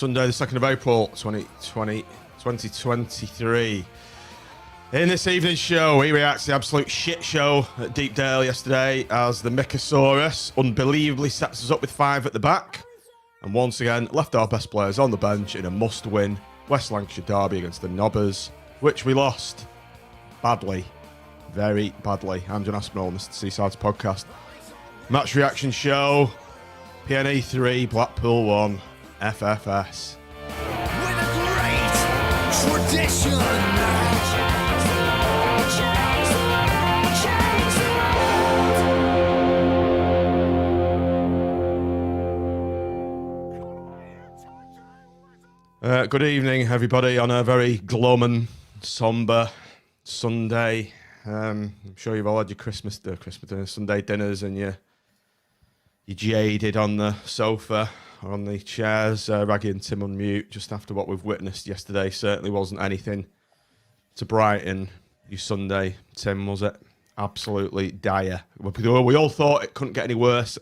Sunday, the 2nd of April, 2023. In this evening's show, we react to the absolute shit show at Deepdale yesterday as the Mycosaurus unbelievably sets us up with 5 at the back and once again left our best players on the bench in a must-win West Lancashire derby against the Nobbers, which we lost badly, very badly. I'm John Aspinall, Mr. Seaside's podcast. Match reaction show, PNE 3, Blackpool 1, FFS. With a great tradition. Good evening, everybody, on a very glum and sombre Sunday. I'm sure you've all had your Christmas dinner, Sunday dinners, and you're jaded on the sofa or on the chairs. Raggy and Tim on mute just after what we've witnessed yesterday. Certainly wasn't anything to brighten your Sunday, Tim, was it? Absolutely dire. We all thought it couldn't get any worse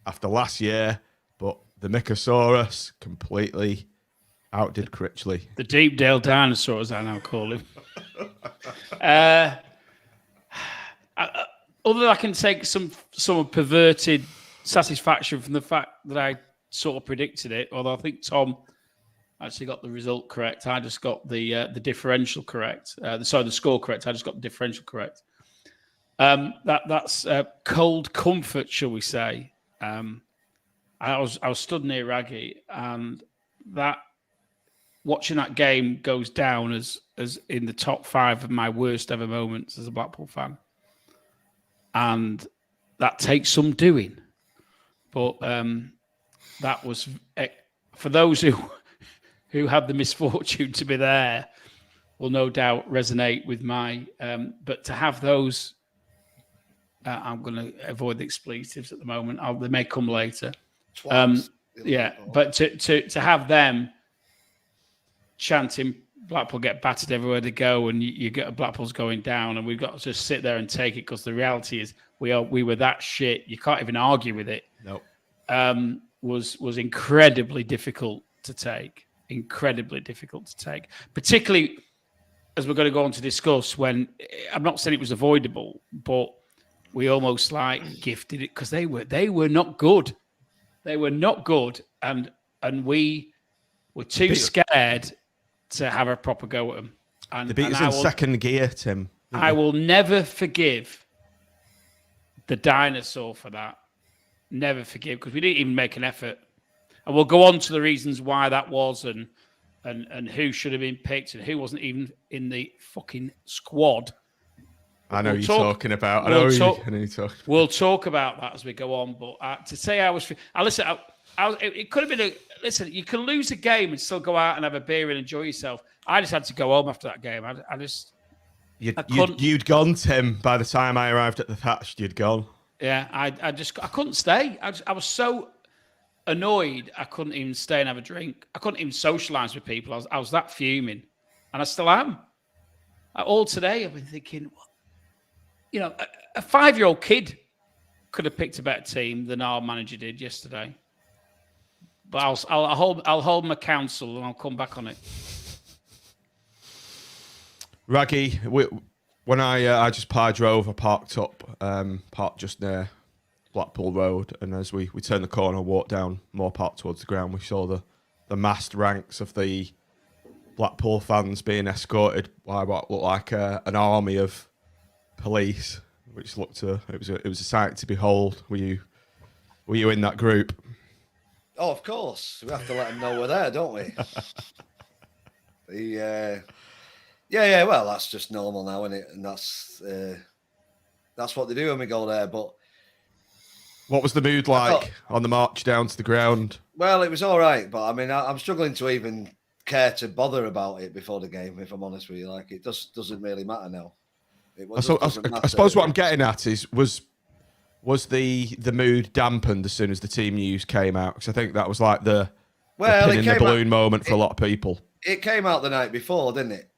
after last year, but the Mycosaurus completely outdid Critchley. The Deepdale dinosaur, as I now call him. Although I can take some perverted satisfaction from the fact that I sort of predicted it, although I think Tom actually got the result correct. I just got the differential correct. The score correct. I just got the differential correct. That's cold comfort, shall we say? I was stood near Raggy, and that watching that game goes down as in the top 5 of my worst ever moments as a Blackpool fan, and that takes some doing. But that was, for those who had the misfortune to be there, will no doubt resonate with my. But to have those, I'm going to avoid the expletives at the moment. They may come later. But to have them chanting Blackpool get battered everywhere they go, and you get Blackpool's going down, and we've got to just sit there and take it, because the reality is we were that shit. You can't even argue with it. Nope. Was incredibly difficult to take. Incredibly difficult to take, particularly as we're going to go on to discuss. When I'm not saying it was avoidable, but we almost like gifted it because they were not good. They were not good, and we were too scared to have a proper go at them. And the beat is in second gear, Tim. I will never forgive the dinosaur for that. Never forgive, because we didn't even make an effort. And we'll go on to the reasons why that was, and who should have been picked and who wasn't even in the fucking squad. I know you're talking about. We'll talk about that as we go on. But to say I was, it could have been listen. You can lose a game and still go out and have a beer and enjoy yourself. I just had to go home after that game. You'd gone, Tim. By the time I arrived at the Thatched, you'd gone. Yeah, I couldn't stay. I was so annoyed. I couldn't even stay and have a drink. I couldn't even socialise with people. I was that fuming, and I still am. All today, I've been thinking, a 5-year-old kid could have picked a better team than our manager did yesterday. But I'll hold my counsel, and I'll come back on it. Raggy, when I just drove, I parked just near Blackpool Road, and as we turned the corner and walked down Moor Park towards the ground, we saw the massed ranks of the Blackpool fans being escorted by what looked like an army of police, which looked it was a sight to behold. Were you in that group? Oh, of course. We have to let them know we're there, don't we? Yeah. Well, that's just normal now, isn't it? And that's what they do when we go there. But what was the mood like on the march down to the ground? Well, it was all right, but I mean, I'm struggling to even care to bother about it before the game. If I'm honest with you, like, it just doesn't really matter now. I suppose what I'm getting at is was the mood dampened as soon as the team news came out? Because I think that was like the pin in the balloon moment for a lot of people. It came out the night before, didn't it?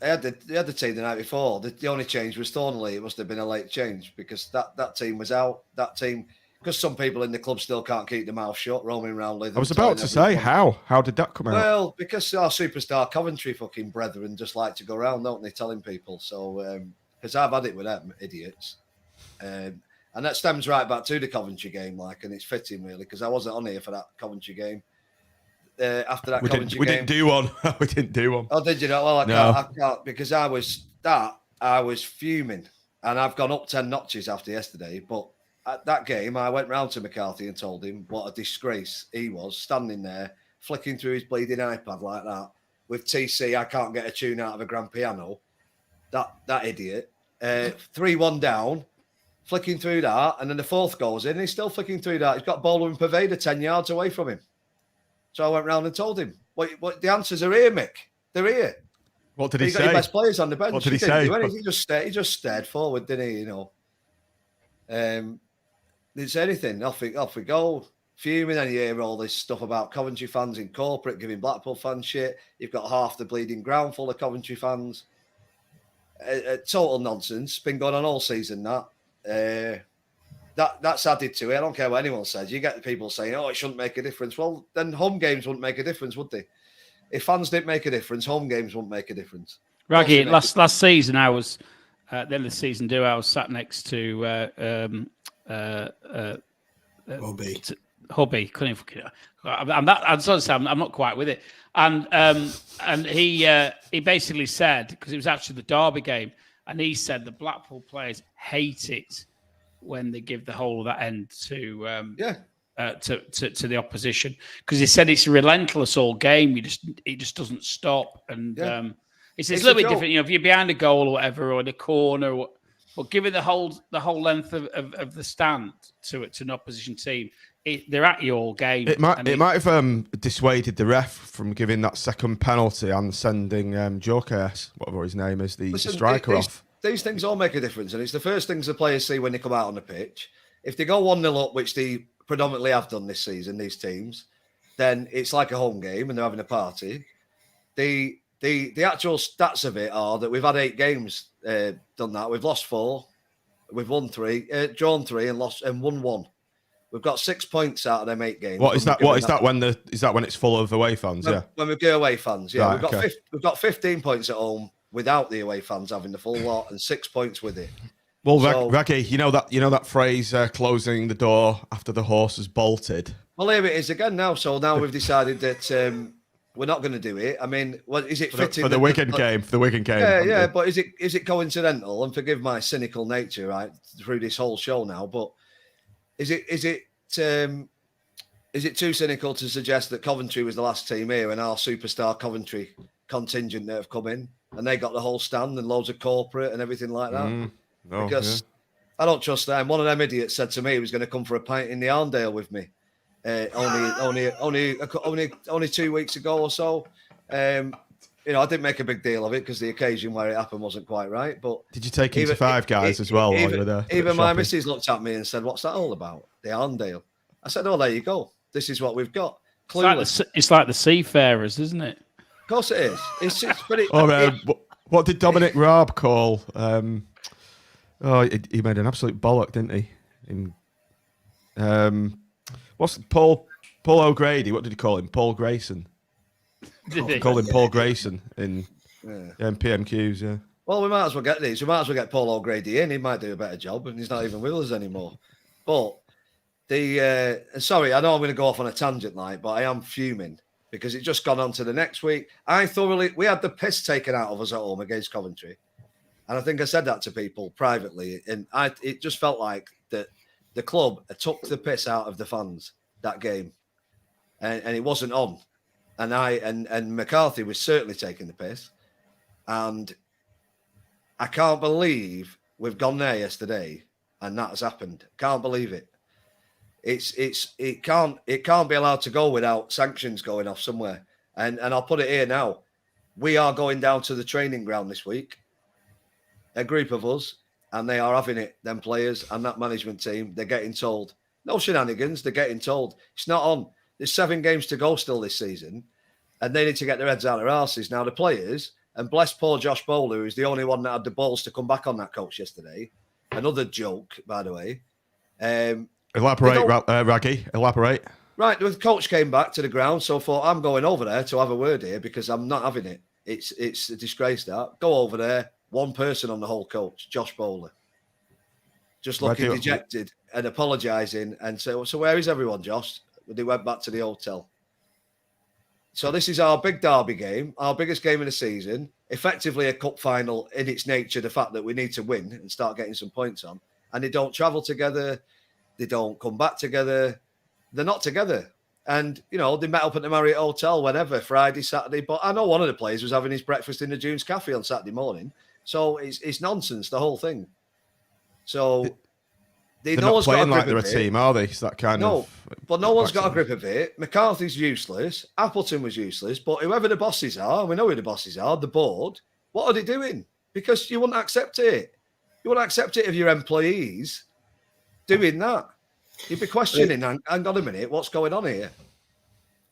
They had the team the night before. The only change was Thornley. It must have been a late change because that team was out. That team because some people in the club still can't keep their mouth shut, roaming around. I was about to say, how did that come out? Well, because our superstar Coventry fucking brethren just like to go around, don't they, telling people. So, because I've had it with them idiots. And that stems right back to the Coventry game, like, and it's fitting really, because I wasn't on here for that Coventry game. After that Coventry game. We didn't do one. We didn't do one. Oh, did you not? Well, I can't, because I was fuming, and I've gone up 10 notches after yesterday, but at that game, I went round to McCarthy and told him what a disgrace he was, standing there, flicking through his bleeding iPad like that, with TC, I can't get a tune out of a grand piano. That idiot. 3-1 down, flicking through that, and then the fourth goes in, and he's still flicking through that. He's got Boardroom Pervader 10 yards away from him. So I went round and told him, what the answers are here, Mick. They're here. What did he say? Got your best players on the bench. What did he say? He just stared forward, didn't he? Didn't say anything. Off we go. Fuming, and you hear all this stuff about Coventry fans in corporate giving Blackpool fans shit. You've got half the bleeding ground full of Coventry fans. Total nonsense. Been going on all season, that's added to it. I don't care what anyone says. You get the people saying, it shouldn't make a difference. Well, then home games wouldn't make a difference, would they? If fans didn't make a difference, home games wouldn't make a difference. Raggy, last season, I was at the end of the season I was sat next to Hubby. Couldn't even fucking. I'm not quite with it. And he basically said, because it was actually the Derby game, and he said the Blackpool players hate it when they give the whole of that end to the opposition, because he said it's relentless all game. It just doesn't stop, and it's a little bit different. If you're behind a goal or whatever, or in a corner, but giving the whole length of the stand to an opposition team, they're at you all game. It might have dissuaded the ref from giving that second penalty and sending Joker, whatever his name is, the striker off. These things all make a difference, and it's the first things the players see when they come out on the pitch. If they go 1-0 up, which they predominantly have done this season, these teams, then it's like a home game and they're having a party. The actual stats of it are that we've had 8 games done that. We've lost 4, we've won 3, drawn 3, and won 1. We've got 6 points out of them 8 games. What is that? Is that when it's full of away fans? When we go away fans, yeah. Right, we've got 15 points at home without the away fans having the full lot, and 6 points with it. Well, Raggy, you know that phrase, closing the door after the horse has bolted. Well, here it is again now. So now we've decided that we're not going to do it. I mean, what is it fitting for the Wigan game? For the Wigan game, yeah. But is it coincidental? And forgive my cynical nature, right, through this whole show now. But is it too cynical to suggest that Coventry was the last team here, and our superstar Coventry contingent that have come in, and they got the whole stand and loads of corporate and everything like that? Because I don't trust them. One of them idiots said to me he was going to come for a pint in the Arndale with me. Only 2 weeks ago or so. I didn't make a big deal of it because the occasion where it happened wasn't quite right. But did you take him to Five Guys as well? Even my missus looked at me and said, "What's that all about? The Arndale?" I said, "Oh, there you go. This is what we've got." It's like the seafarers, isn't it? Of course it is. It's pretty. What did Dominic Raab call? He made an absolute bollock, didn't he? What's Paul O'Grady? What did he call him? Paul Grayson. Did he? Called him Paul Grayson in PMQs. Yeah. Well, we might as well get these. We might as well get Paul O'Grady in. He might do a better job, and he's not even with us anymore. But sorry, I know I'm going to go off on a tangent, but I am fuming because it's just gone on to the next week. We had the piss taken out of us at home against Coventry. And I think I said that to people privately. And it just felt like that the club took the piss out of the fans that game. And it wasn't on. And McCarthy was certainly taking the piss. And I can't believe we've gone there yesterday and that has happened. Can't believe it. It can't be allowed to go without sanctions going off somewhere. And I'll put it here now. We are going down to the training ground this week. A group of us, and they are having it, them players and that management team, they're getting told. No shenanigans, they're getting told. It's not on. There's 7 games to go still this season, and they need to get their heads out of their arses. Now, the players, and bless poor Josh Bowler, who's the only one that had the balls to come back on that coach yesterday. Another joke, by the way. Elaborate, Raggy. Elaborate. Right, the coach came back to the ground, so I thought, I'm going over there to have a word here because I'm not having it. It's a disgrace that. Go over there, one person on the whole coach, Josh Bowler. Just looking dejected and apologising and say, so where is everyone, Josh? They went back to the hotel. So this is our big derby game, our biggest game of the season, effectively a cup final in its nature, the fact that we need to win and start getting some points on. And they don't travel together. They don't come back together. They're not together. And, you know, they met up at the Marriott Hotel whenever, Friday, Saturday. But I know one of the players was having his breakfast in the Dunes Cafe on Saturday morning. So it's nonsense, the whole thing. So they're not playing like they're a team, are they? It's that kind of... But no one's got a grip of it. McCarthy's useless. Appleton was useless. But whoever the bosses are, we know who the bosses are, the board, what are they doing? Because you wouldn't accept it. You wouldn't accept it if your employees doing that. You'd be questioning, hang on a minute, what's going on here?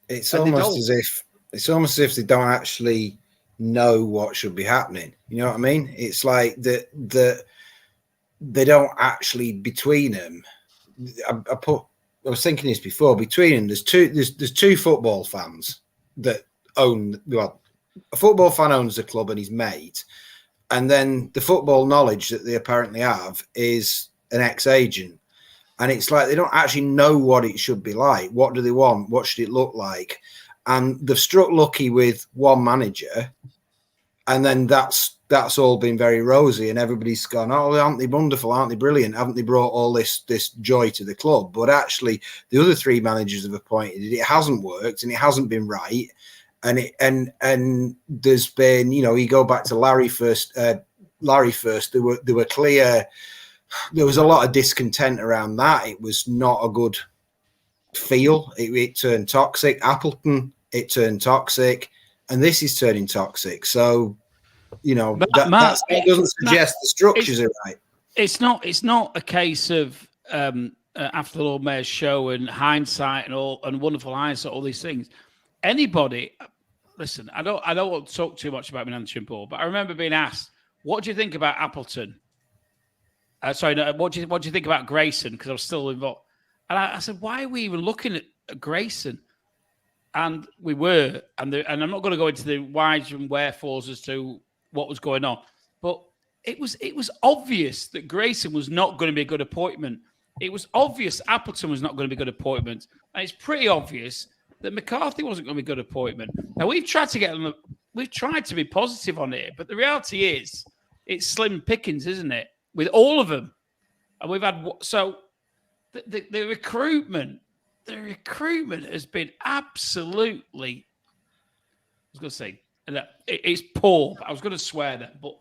It's almost as if they don't actually know what should be happening. You know what I mean? It's like that they don't actually, between them. I was thinking this before. Between them, there's two football fans that own. Well, a football fan owns the club and his mate, and then the football knowledge that they apparently have is an ex-agent. And it's like they don't actually know what it should be like. What do they want? What should it look like? And they've struck lucky with one manager, and then that's all been very rosy, and everybody's gone, oh, aren't they wonderful? Aren't they brilliant? Haven't they brought all this joy to the club? But actually, the other three managers have appointed, it hasn't worked, and it hasn't been right. And there's been, you know, you go back to Larry first. There were clear. There was a lot of discontent around that. It was not a good feel. It turned toxic. Appleton, it turned toxic, and this is turning toxic. So, you know, that doesn't suggest the structures are right. It's not a case of after the Lord Mayor's show and hindsight and wonderful hindsight, all these things. Anybody, listen, I don't want to talk too much about Managerial Board, but I remember being asked, "What do you think about Appleton?" What do you think about Grayson? Because I was still involved. And I said, why are we even looking at Grayson? And we were. And I'm not going to go into the whys and wherefores as to what was going on. But it was obvious that Grayson was not going to be a good appointment. It was obvious Appleton was not going to be a good appointment. And it's pretty obvious that McCarthy wasn't going to be a good appointment. Now, we've tried to be positive on it. But the reality is, it's slim pickings, isn't it? With all of them, and we've had the recruitment has been absolutely. I was going to say it's poor. I was going to swear that, but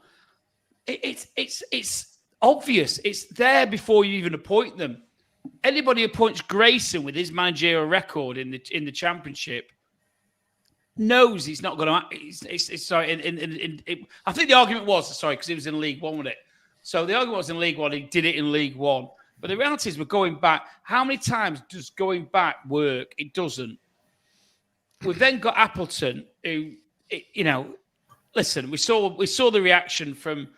it's obvious. It's there before you even appoint them. Anybody who appoints Grayson with his managerial record in the championship knows he's not going to. Sorry. I think the argument was because he was in League One with it. So the argument was in League One, he did it in League One. But the reality is we're going back. How many times does going back work? It doesn't. We've then got Appleton, who, you know, listen, we saw the reaction from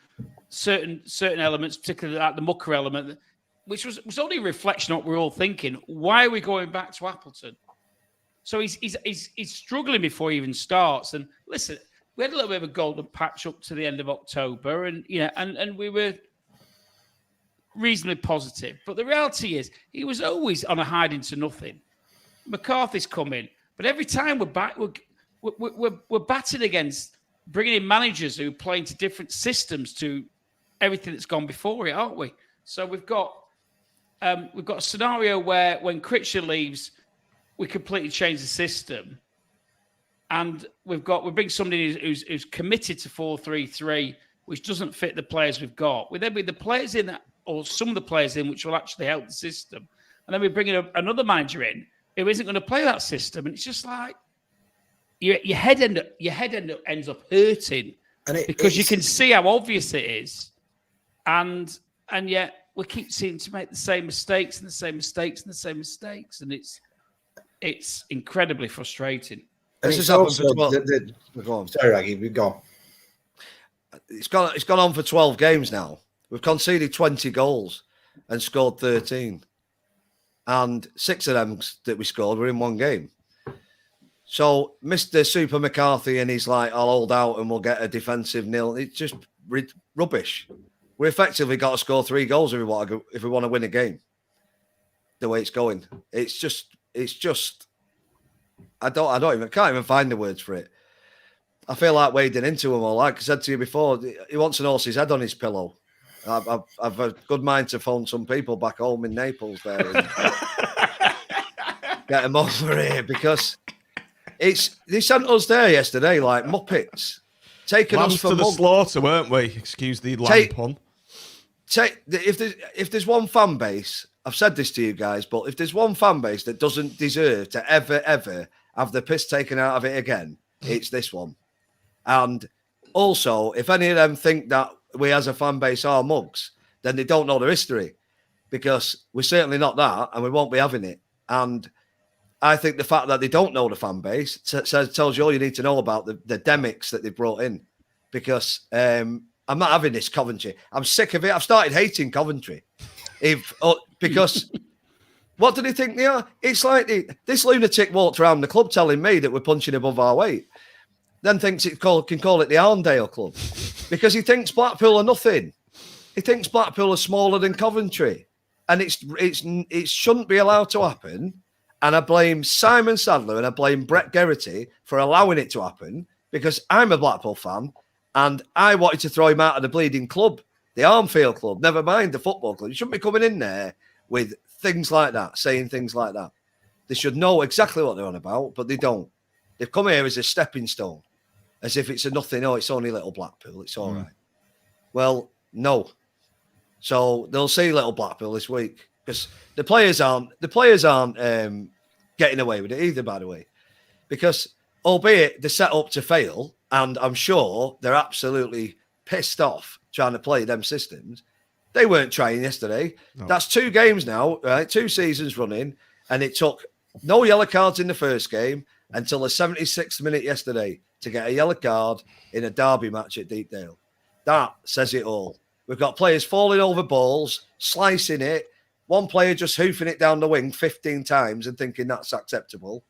certain elements, particularly like the mucker element, which was only a reflection of what we're all thinking. Why are we going back to Appleton? So he's struggling before he even starts. And listen, we had a little bit of a golden patch up to the end of October, and and we were reasonably positive. But the reality is, he was always on a hiding to nothing. McCarthy's come in, but every time we're back, we're batting against bringing in managers who play into different systems to everything that's gone before it, aren't we? So we've got a scenario where when Critcher leaves, we completely change the system. And we bring somebody who's committed to 4-3-3, which doesn't fit the players we've got. We then bring the players in, or some of the players in, which will actually help the system. And then we bring in another manager in who isn't going to play that system. And it's just like your head ends up hurting, because you can see how obvious it is, and yet we keep seeming to make the same mistakes and the same mistakes and the same mistakes, and it's incredibly frustrating. This has happened for 12. Go on. Sorry, Raggy, we go. It's gone on for 12 games now. We've conceded 20 goals and scored 13. and 6 of them that we scored were in one game. So Mr. Super McCarthy and he's like, I'll hold out and we'll get a defensive nil. It's just rubbish. We effectively got to score 3 goals if we want to win a game. The way it's going, it's just. I can't even find the words for it. I feel like wading into him all. Like I said to you before, he wants an horse's head on his pillow. I've a good mind to phone some people back home in Naples there and get them over here because they sent us there yesterday like Muppets, taking Lambs us for to the slaughter, weren't we? Excuse the lamb pun. If there's one fan base, I've said this to you guys, but if there's one fan base that doesn't deserve to ever have the piss taken out of it again, it's this one. And also, if any of them think that we as a fan base are mugs, then they don't know the history, because we're certainly not that, and we won't be having it. And I think the fact that they don't know the fan base tells you all you need to know about the demics that they brought in, because I'm not having this Coventry. I'm sick of it. I've started hating Coventry. Because what do they think they are? It's like this lunatic walked around the club telling me that we're punching above our weight, then thinks can call it the Arndale Club because he thinks Blackpool are nothing. He thinks Blackpool are smaller than Coventry, and it shouldn't be allowed to happen. And I blame Simon Sadler and I blame Brett Geraghty for allowing it to happen, because I'm a Blackpool fan and I wanted to throw him out of the bleeding club, the Armfield Club, never mind the football club. You shouldn't be coming in there with things like that, saying things like that. They should know exactly what they're on about, but they don't. They've come here as a stepping stone, as if it's a nothing. Oh, it's only little Blackpool. It's all right. Well, no. So they'll see little Blackpool this week, because the players aren't getting away with it either, by the way, because albeit they're set up to fail, and I'm sure they're absolutely pissed off trying to play them systems. They weren't trying yesterday. No. That's 2 games now, right? 2 seasons running, and it took no yellow cards in the first game until the 76th minute yesterday to get a yellow card in a derby match at Deepdale. That says it all. We've got players falling over balls, slicing it, one player just hoofing it down the wing 15 times and thinking that's acceptable.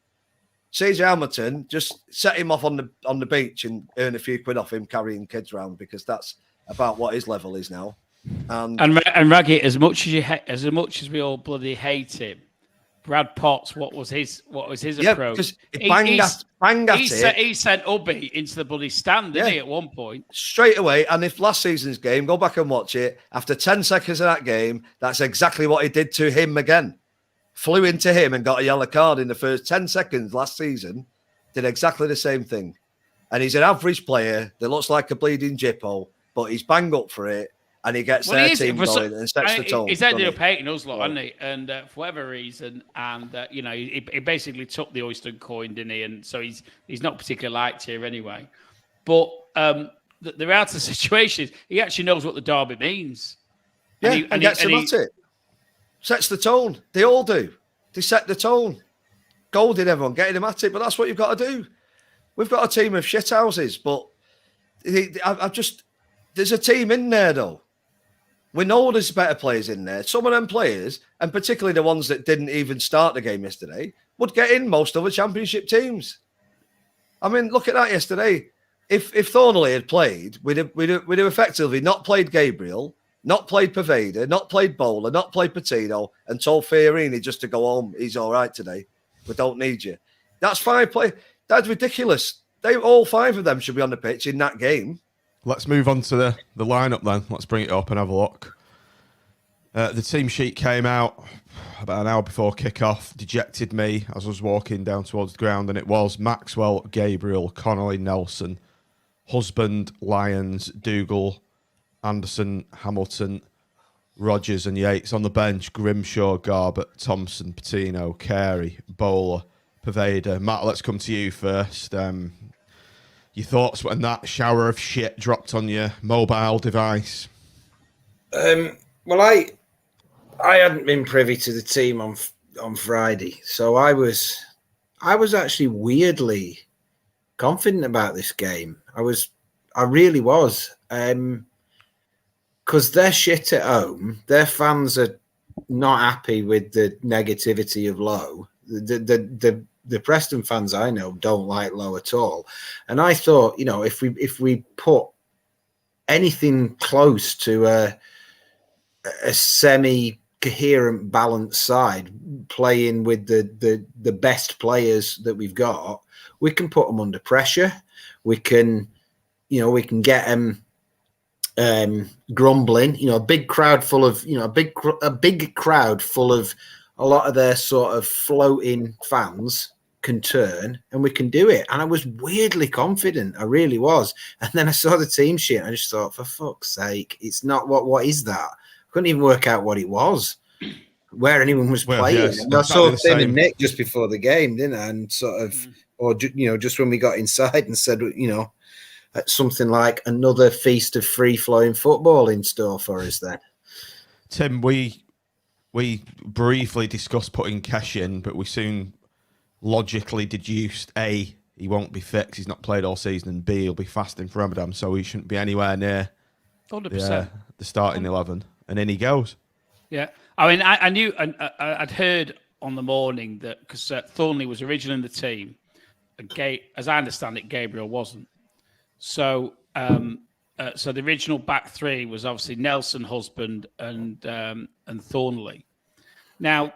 CJ Hamilton, just set him off on the beach and earn a few quid off him carrying kids around, because that's about what his level is now. And Raggy, as much as we all bloody hate him, Brad Potts, what was his approach? Because he sent Ubby into the bloody stand, didn't he, at one point? Straight away. And if last season's game, go back and watch it, after 10 seconds of that game, that's exactly what he did to him again. Flew into him and got a yellow card in the first 10 seconds last season. Did exactly the same thing. And he's an average player that looks like a bleeding jippo, but he's bang up for it. And he gets their team going and sets the tone. He's ended up hating us lot, hasn't he? And for whatever reason, and he basically took the oyster coin, didn't he? And so he's not particularly liked here anyway. But the reality of the situation is he actually knows what the derby means. Yeah, and gets them at it. Sets the tone. They all do. They set the tone. Golding everyone, getting them at it. But that's what you've got to do. We've got a team of shithouses, but there's a team in there though. We know there's better players in there. Some of them players, and particularly the ones that didn't even start the game yesterday, would get in most of the championship teams. I mean, look at that yesterday. If Thornley had played, we'd have effectively not played Gabriel, not played Paveda, not played Bowler, not played Patino, and told Fiorini just to go home. He's all right today. We don't need you. That's 5 players. That's ridiculous. All 5 of them should be on the pitch in that game. Let's move on to the lineup then. Let's bring it up and have a look. The team sheet came out about an hour before kickoff. Dejected me as I was walking down towards the ground, and it was Maxwell, Gabriel, Connolly, Nelson, Husband, Lyons, Dougal, Anderson, Hamilton, Rogers and Yates. On the bench, Grimshaw, Garbett, Thompson, Patino, Carey, Bowler, Paveda. Matt, let's come to you first. Your thoughts when that shower of shit dropped on your mobile device? Well, I hadn't been privy to the team on Friday, so I was actually weirdly confident about this game. I really was, because they're shit at home. Their fans are not happy with the negativity of Lowe. The Preston fans I know don't like Lowe at all. And I thought, if we put anything close to a semi-coherent, balanced side, playing with the best players that we've got, we can put them under pressure. We can get them grumbling. A big crowd full of a big crowd full of a lot of their sort of floating fans can turn, and we can do it. And I was weirdly confident. I really was. And then I saw the team sheet, and I just thought, for fuck's sake, it's not what is that? I couldn't even work out what it was, where anyone was playing. Yes, and I saw Tim and Nick just before the game, didn't I? And sort of, or just when we got inside and said, something like another feast of free-flowing football in store for us then. Tim, we briefly discussed putting Kesh in, but we soon logically deduced A, he won't be fit because he's not played all season, and B, he'll be fasting for Ramadan, so he shouldn't be anywhere near 100%. The starting 11. And in he goes. Yeah. I mean, I knew, and I'd heard on the morning that because Thornley was originally in the team, as I understand it, Gabriel wasn't. So, so the original back three was obviously Nelson, Husband, and Thornley. Now,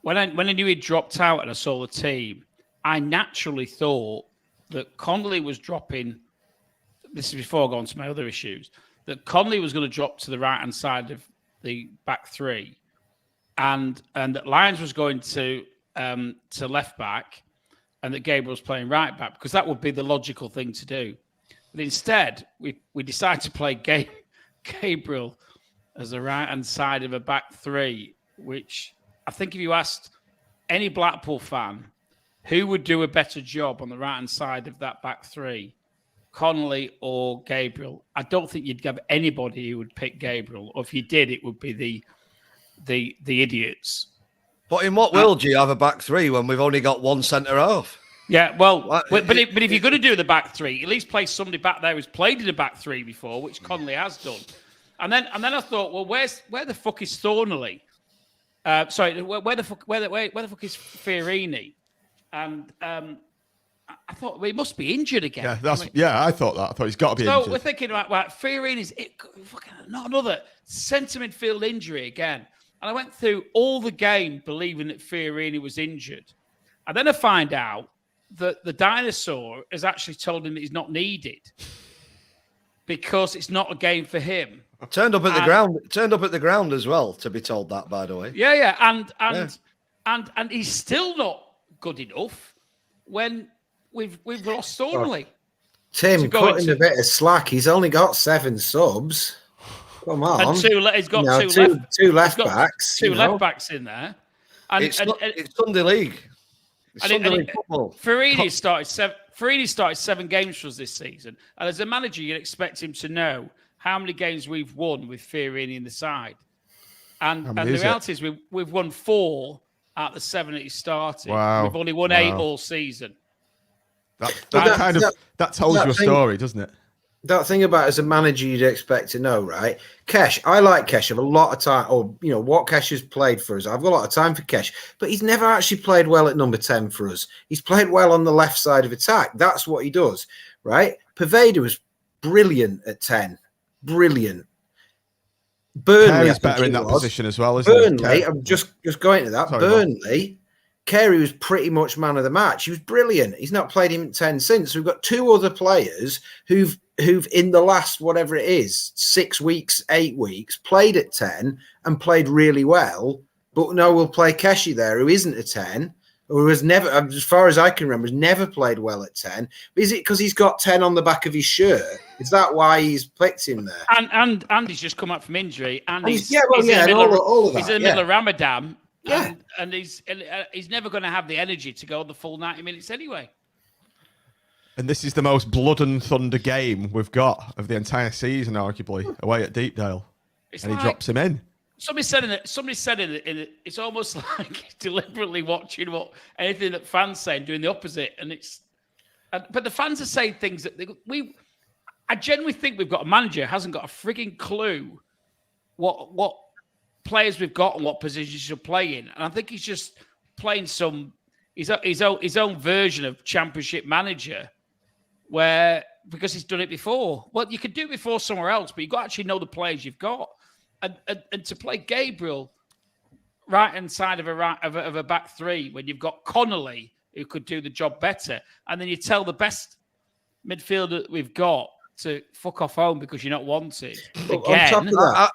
when I knew he'd dropped out and I saw the team, I naturally thought that Connolly was dropping. This is before I go on to my other issues. That Connolly was going to drop to the right hand side of the back three, and that Lyons was going to left back, and that Gabriel was playing right back, because that would be the logical thing to do. But instead, we decided to play Gabriel as the right-hand side of a back three, which I think if you asked any Blackpool fan who would do a better job on the right-hand side of that back three, Connolly or Gabriel, I don't think you'd have anybody who would pick Gabriel. Or if you did, it would be the idiots. But in what world do you have a back three when we've only got one centre half? Yeah, well, but if you're going to do the back three, at least play somebody back there who's played in the back three before, which Connolly has done. And then I thought, well, where the fuck is Thornley? Sorry, where the fuck is Fiorini? And I thought, well, he must be injured again. Yeah, I thought that. I thought he's got to be injured. So we're thinking about Fiorini's not another centre midfield injury again. And I went through all the game believing that Fiorini was injured, and then I find out that the dinosaur has actually told him that he's not needed because it's not a game for him. Turned up at the ground. Turned up at the ground as well, to be told that, by the way. Yeah, and he's still not good enough when we've lost Thornley. Tim, cut him a bit of slack. He's only got 7 subs. Come on. And he's got two left backs. Two left backs in there. And it's Sunday League. Football. Fiorini started 7 games for us this season, and as a manager, you'd expect him to know how many games we've won with Fiorini in the side. And the reality is we've won 4 out of the 7 that he started. Wow. We've only won 8 all season. That tells you a story, doesn't it? That thing about as a manager you'd expect to know, right? Kesh, I like Kesh. I have a lot of time, or what Kesh has played for us. I've got a lot of time for Kesh, but he's never actually played well at number 10 for us. He's played well on the left side of attack. That's what he does, right? Paveda was brilliant at 10. Brilliant. Burnley is better in that position as well, isn't he? Burnley, I'm just going to that. Burnley, Carey was pretty much man of the match. He was brilliant. He's not played him at 10 since. We've got 2 other players who've in the last, whatever it is, 6 weeks, 8 weeks, played at 10 and played really well. But no, we'll play Keshi there, who isn't a 10, or who has never, as far as I can remember, has never played well at 10. But is it because he's got 10 on the back of his shirt? Is that why he's picked him there? And he's just come up from injury. And he's in the middle of Ramadan. Yeah. And he's never going to have the energy to go the full 90 minutes anyway. And this is the most blood and thunder game we've got of the entire season, arguably, away at Deepdale. He drops him in. Somebody said in it, it's almost like deliberately watching anything that fans say and doing the opposite. But the fans are saying things that I genuinely think we've got a manager who hasn't got a frigging clue what players we've got and what positions you're playing. And I think he's just playing his own version of Championship Manager, where because he's done it before. Well, you could do it before somewhere else, but you've got to actually know the players you've got, and to play Gabriel right hand side of a back three when you've got Connolly who could do the job better, and then you tell the best midfielder that we've got to fuck off home because you're not wanted. On top of that,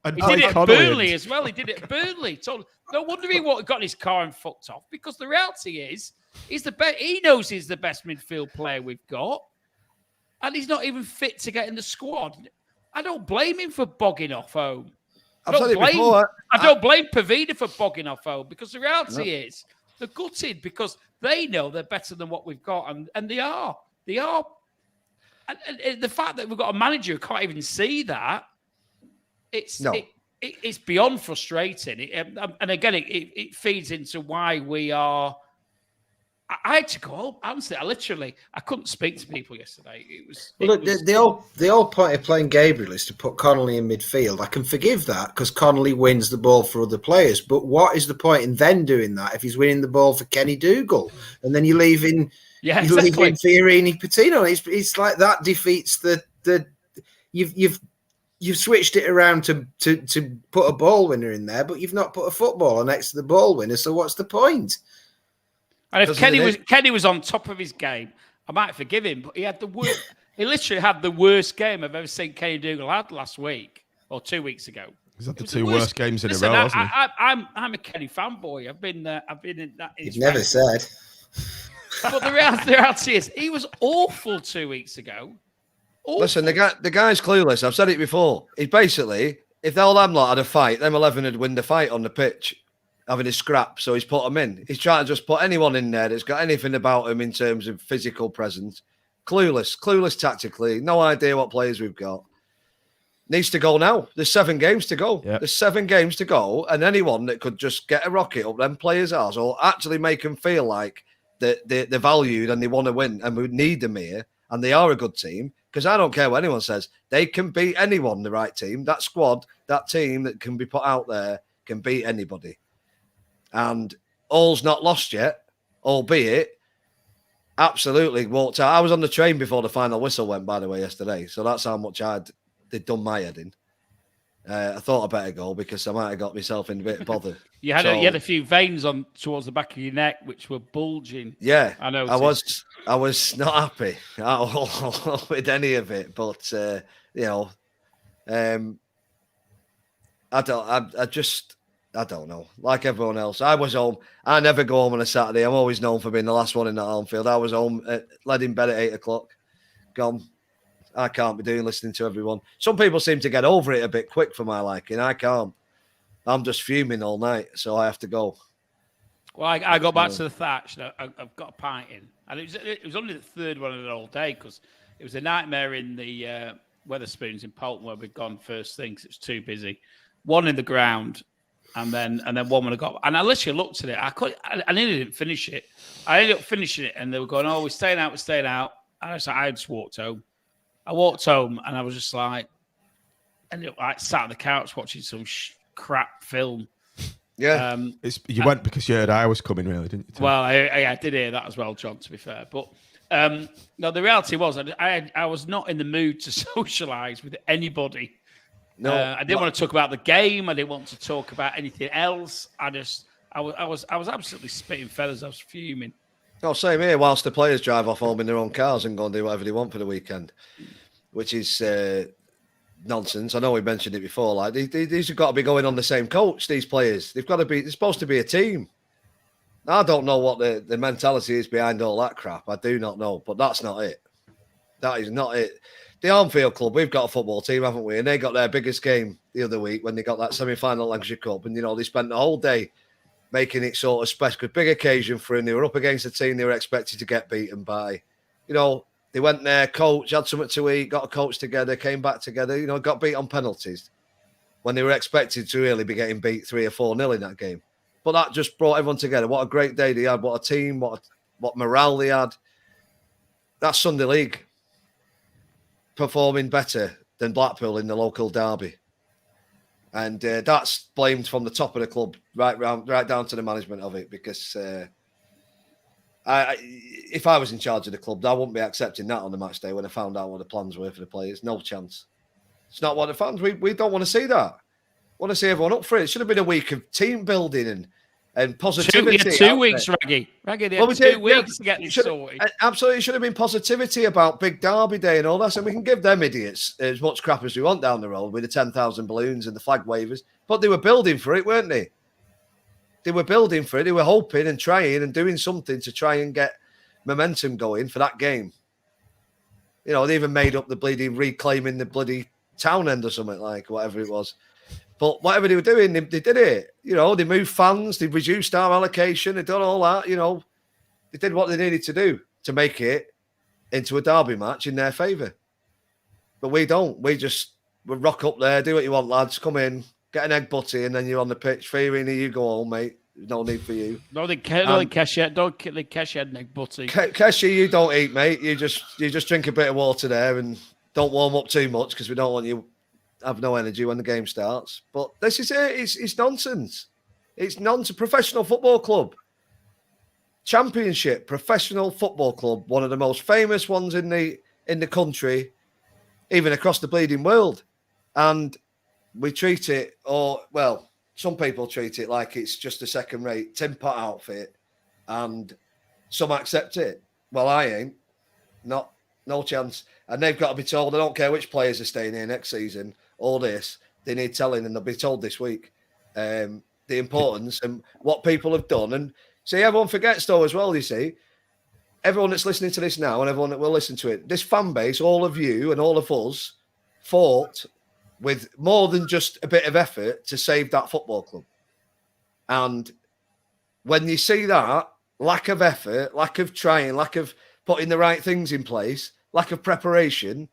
he did it at Burnley as well. He did it at Burnley. So no wonder he got in his car and fucked off, because the reality is he's the best. He knows he's the best midfield player we've got, and he's not even fit to get in the squad. I don't blame him for bogging off home. I don't blame Pavida for bogging off home, because the reality is they're gutted because they know they're better than what we've got, and they are. They are. And the fact that we've got a manager who can't even see that, it's beyond frustrating. And again, it feeds into why we are. I had to go. Honestly, I couldn't speak to people yesterday. The whole point of playing Gabriel is to put Connolly in midfield. I can forgive that because Connolly wins the ball for other players. But what is the point in then doing that if he's winning the ball for Kenny Dougal, and then you're leaving? Yeah, exactly. You leave Fiorini Patino. It's like that defeats the you've switched it around to put a ball winner in there, but you've not put a footballer next to the ball winner. So what's the point? And if Kenny was on top of his game, I might forgive him. But he had the worst. He literally had the worst game I've ever seen Kenny Dougal had last week or 2 weeks ago. Is that the two worst games in a row? I'm a Kenny fanboy. I've been in that. You've never said. But the reality is, he was awful 2 weeks ago. Awful. Listen, the guy's clueless. I've said it before. He basically, if all them lot had a fight, them 11 would win the fight on the pitch, having a scrap. So he's put them in. He's trying to just put anyone in there that's got anything about him in terms of physical presence. Clueless tactically. No idea what players we've got. Needs to go now. There's 7 games to go. Yep. There's 7 games to go, and anyone that could just get a rocket up them players' arse or actually make them feel like they're valued and they want to win and we need them here and they are a good team, because I don't care what anyone says. They can beat anyone, the right team. That squad, that team that can be put out there can beat anybody. And all's not lost yet, albeit absolutely walked out. I was on the train before the final whistle went, by the way, yesterday. So that's how much they'd done my head in. I thought I better go because I might have got myself in a bit of bother. You had a few veins on towards the back of your neck which were bulging. Yeah, I know. I was not happy at all with any of it, but I don't know. Like everyone else, I was home. I never go home on a Saturday. I'm always known for being the last one in that home field. I was home, led in bed at 8 o'clock. Gone. I can't be listening to everyone. Some people seem to get over it a bit quick for my liking. I can't. I'm just fuming all night, so I have to go. Well, I got back to the thatch. I've got a pint in. And it was only the third one of the whole day because it was a nightmare in the Weatherspoons in Polton where we'd gone first thing because it was too busy. One in the ground and then one when I got... And I literally looked at it. I nearly didn't finish it. I ended up finishing it and they were going, we're staying out. And I just walked home. I walked home and I was just like, ended up like sat on the couch watching some crap film. Yeah. You went because you heard I was coming, really, didn't you? Well, I did hear that as well, John, to be fair. But no, the reality was I was not in the mood to socialise with anybody. No, I didn't want to talk about the game. I didn't want to talk about anything else. I was absolutely spitting feathers. I was fuming. No, same here. Whilst the players drive off home in their own cars and go and do whatever they want for the weekend, which is nonsense. I know we mentioned it before. Like these have got to be going on the same coach. These players, they've got to be. They're supposed to be a team. I don't know what the mentality is behind all that crap. I do not know, but that's not it. That is not it. The Armfield Club, we've got a football team, haven't we? And they got their biggest game the other week when they got that semi-final Lancashire Cup, and they spent the whole day making it sort of special, big occasion for them. They were up against a team they were expected to get beaten by. They went there, coach, had something to eat, got a coach together, came back together, got beat on penalties when they were expected to really be getting beat 3 or 4-0 in that game. But that just brought everyone together. What a great day they had. What a team, what morale they had. That's Sunday League performing better than Blackpool in the local derby. And that's blamed from the top of the club right down to the management of it, because if I was in charge of the club, I wouldn't be accepting that on the match day when I found out what the plans were for the players. No chance. It's not what the fans, we don't want to see that. Want to see everyone up for it. It should have been a week of team building and positivity. Two weeks, Raggy. They had 2 weeks to get this sorted. Absolutely, it should have been positivity about Big Derby Day and all that. So we can give them idiots as much crap as we want down the road with the 10,000 balloons and the flag wavers. But they were building for it, weren't they? They were building for it. They were hoping and trying and doing something to try and get momentum going for that game. You know, they even made up the bleeding reclaiming the bloody town end or something, like whatever it was. But whatever they were doing, they did it. You know, they moved fans, they reduced our allocation, they done all that. You know, they did what they needed to do to make it into a derby match in their favour. But we don't. We rock up there, do what you want, lads. Come in, get an egg butty, and then you're on the pitch. Fiorini, you go home, mate. There's no need for you. Don't cash yet an egg butty. Keshy, you don't eat, mate. You just drink a bit of water there and don't warm up too much, because we don't want you have no energy when the game starts. But this is it. It's nonsense. It's nonsense. Professional football club. Championship professional football club. One of the most famous ones in the country, even across the bleeding world. And we treat it, some people treat it like it's just a second-rate tin pot outfit, and some accept it. Well, I ain't. No chance. And they've got to be told, I don't care which players are staying here next season, all this, they need telling, and they'll be told this week the importance and what people have done. And see, everyone forgets though as well, you see, everyone that's listening to this now and everyone that will listen to it, this fan base, all of you and all of us, fought with more than just a bit of effort to save that football club. And when you see that lack of effort, lack of trying, lack of putting the right things in place, lack of preparation,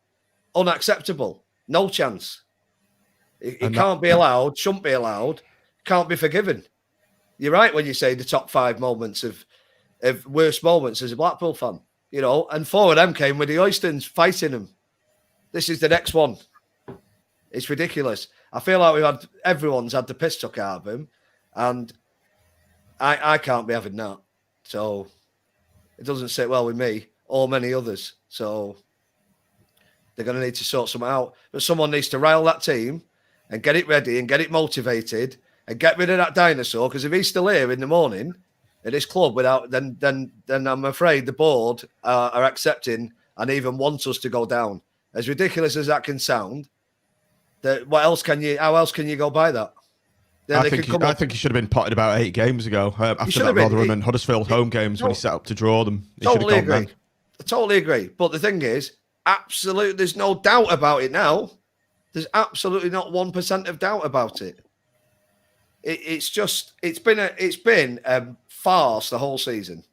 unacceptable. No chance. It can't be allowed, shouldn't be allowed, can't be forgiven. You're right when you say the top 5 moments of worst moments as a Blackpool fan, you know, and 4 of them came with the Oystons fighting them. This is the next one. It's ridiculous. I feel like everyone's had the piss took out of him, and I can't be having that. So it doesn't sit well with me or many others. So they're going to need to sort something out. But someone needs to rile that team and get it ready and get it motivated and get rid of that dinosaur. Because if he's still here in the morning at this club then I'm afraid the board are accepting and even want us to go down. As ridiculous as that can sound, how else can you go by that? I think he should have been potted about 8 games ago after that Rotherham and Huddersfield home games when he set up to draw them. Totally agree. I totally agree. But the thing is, absolutely, there's no doubt about it now. There's absolutely not 1% of doubt about it. It's been a farce the whole season.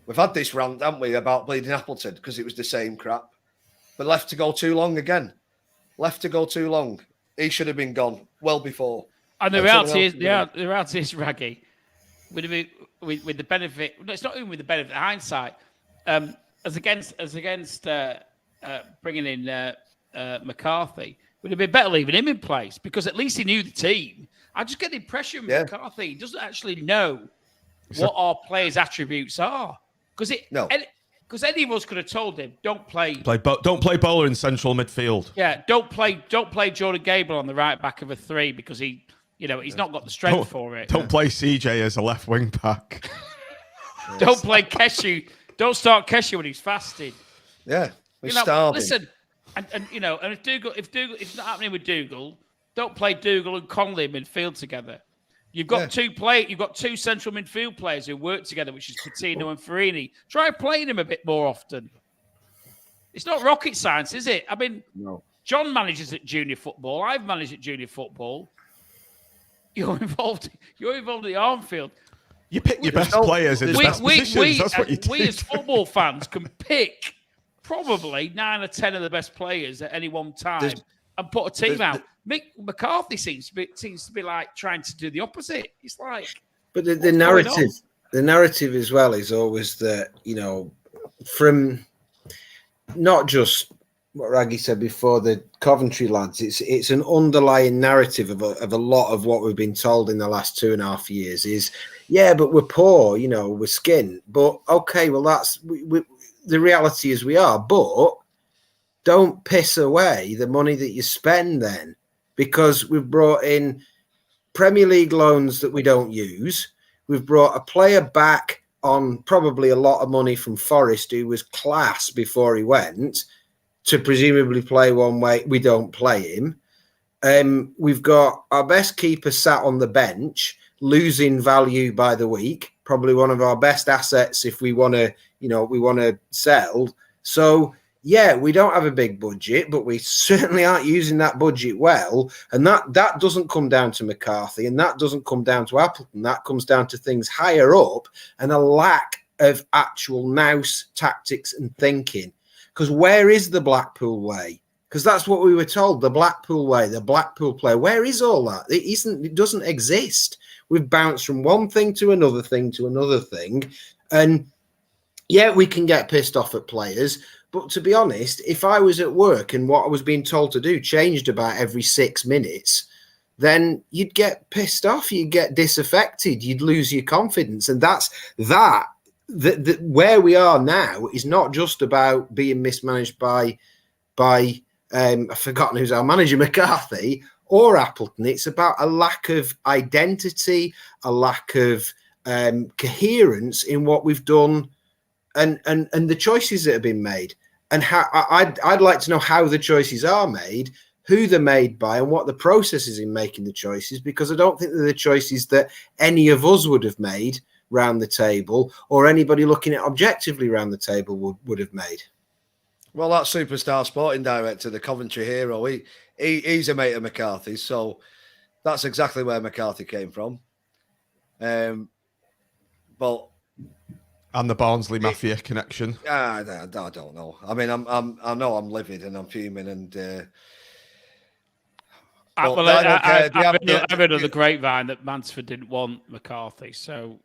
We've had this rant, haven't we, about Bleeding Appleton because it was the same crap, but left to go too long again. Left to go too long. He should have been gone well before. And the reality is, Raggy, with the benefit. It's not even with the benefit of hindsight. As against bringing in McCarthy, would have been better leaving him in place because at least he knew the team. I just get the impression McCarthy doesn't actually know what our players' attributes are. Because any of us could have told him, don't play bowler in central midfield. Yeah, don't play Jordan Gable on the right back of a 3 because he's not got the strength for it. Don't play CJ as a left wing back. Don't play Keshu. Don't start Keshu when he's fasting. Yeah, we're starving. Listen, and if Dougal, if it's not happening with Dougal, don't play Dougal and Conley in midfield together. You've got two central midfield players who work together, which is Coutinho and Fiorini. Try playing them a bit more often. It's not rocket science, is it? I mean, no. John manages at junior football. I've managed at junior football. You're involved in the Armfield. You pick your best players in the best positions. That's what you do. We as football fans can pick probably 9 or 10 of the best players at any one time and put a team out. Mick McCarthy seems to be like trying to do the opposite. It's like, but the narrative as well is always that from not just what Raggy said before, the Coventry lads, it's an underlying narrative of a lot of what we've been told in the last 2.5 years is, yeah, but we're poor, you know, we're skint. But okay, well, that's the reality is we are. But don't piss away the money that you spend then, because we've brought in Premier League loans that we don't use. We've brought a player back on probably a lot of money from Forest, who was class before he went, to presumably play one way. We don't play him. We've got our best keeper sat on the bench, losing value by the week. Probably one of our best assets if we want to, you know, we want to sell. So yeah, we don't have a big budget, but we certainly aren't using that budget well. And that doesn't come down to McCarthy, and that doesn't come down to Appleton. That comes down to things higher up and a lack of actual nous tactics and thinking. Because where is the Blackpool way? Because that's what we were told, the Blackpool way, the Blackpool play. Where is all that? It doesn't exist. We've bounced from one thing to another thing to another thing. And yeah, we can get pissed off at players. But to be honest, if I was at work and what I was being told to do changed about every 6 minutes, then you'd get pissed off, you'd get disaffected, you'd lose your confidence. And that's that. Where we are now is not just about being mismanaged by I've forgotten who's our manager, McCarthy or Appleton. It's about a lack of identity, a lack of coherence in what we've done, and the choices that have been made. And how I'd like to know how the choices are made, who they're made by, and what the process is in making the choices, because I don't think they're the choices that any of us would have made round the table, or anybody looking at objectively round the table would have made. Well, that superstar sporting director, the Coventry hero, he's a mate of McCarthy's, so that's exactly where McCarthy came from. But and the Barnsley Mafia connection. I don't know. I mean, I know I'm livid and I'm fuming, and I've heard on the grapevine that Mansfield didn't want McCarthy, so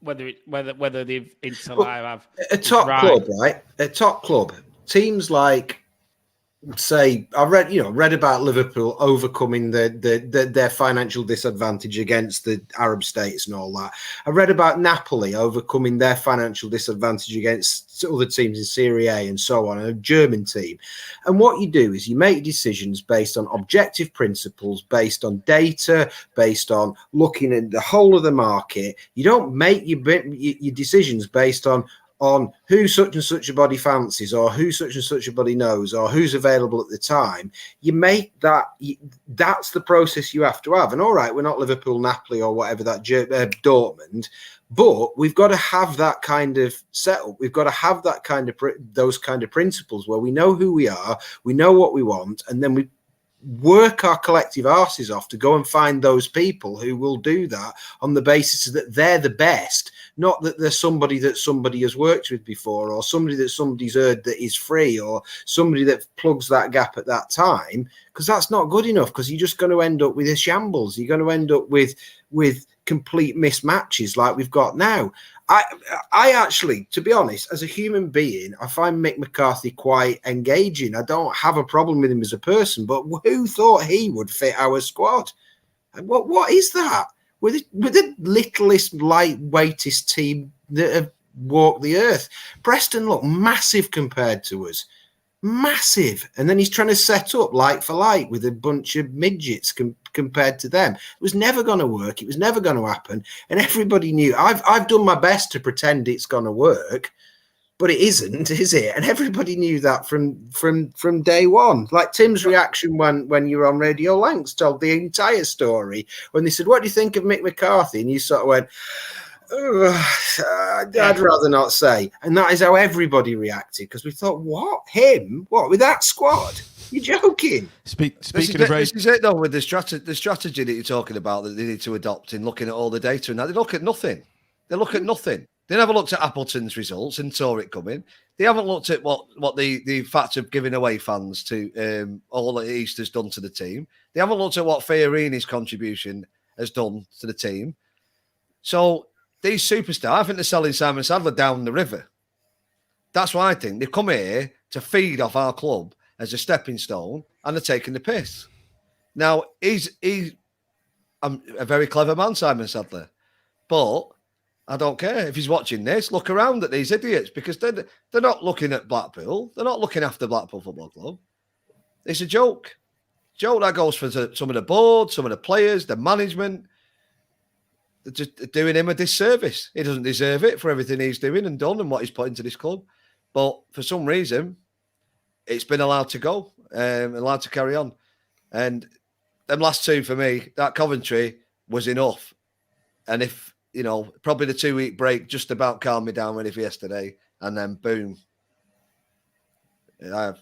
whether they've into live have a top club, right? A top club. Teams like, say, I read about Liverpool overcoming their financial disadvantage against the Arab states and all that. I read about Napoli overcoming their financial disadvantage against other teams in Serie A and so on, a German team. And what you do is you make decisions based on objective principles, based on data, based on looking at the whole of the market. You don't make your decisions based on who such and such a body fancies, or who such and such a body knows, or who's available at the time. You make that's the process you have to have. And all right, we're not Liverpool, Napoli, or whatever, that Dortmund, but we've got to have that kind of setup. We've got to have that kind of those kind of principles where we know who we are, we know what we want, and then we work our collective arses off to go and find those people who will do that on the basis that they're the best, not that they're somebody that somebody has worked with before, or somebody that somebody's heard that is free, or somebody that plugs that gap at that time, because that's not good enough, because you're just going to end up with a shambles. You're going to end up with complete mismatches like we've got now. I actually, to be honest, as a human being, I find Mick McCarthy quite engaging. I don't have a problem with him as a person, but who thought he would fit our squad? What is that? We're the littlest, lightweightest team that have walked the earth. Preston look massive compared to us. Massive. And then he's trying to set up like for like with a bunch of midgets compared to them. It was never going to work. It was never going to happen. And everybody knew. I've done my best to pretend it's going to work, but it isn't, is it? And everybody knew that from day one. Like Tim's reaction when you were on Radio Lanks told the entire story. When they said, "What do you think of Mick McCarthy?" And you sort of went, I'd rather not say. And that is how everybody reacted, because we thought, what? Him? What? With that squad? You're joking. Speaking of this is it though, with the strategy that you're talking about that they need to adopt in looking at all the data and that. They look at nothing. They look at nothing. They never looked at Appleton's results and saw it coming. They haven't looked at what the fact of giving away fans to all that Easter's done to the team. They haven't looked at what Fiorini's contribution has done to the team. So these superstars, I think they're selling Simon Sadler down the river. That's what I think. They've come here to feed off our club as a stepping stone, and they're taking the piss. Now, I'm a very clever man, Simon Sadler, but I don't care if he's watching this. Look around at these idiots, because they're not looking at Blackpool. They're not looking after Blackpool Football Club. It's a joke. Joke that goes for some of the board, some of the players, the management. They're just doing him a disservice. He doesn't deserve it for everything he's doing and done and what he's put into this club. But for some reason, it's been allowed to go, allowed to carry on. And them last two for me, that Coventry was enough. And if, probably the 2-week break just about calmed me down ready for yesterday. And then boom. I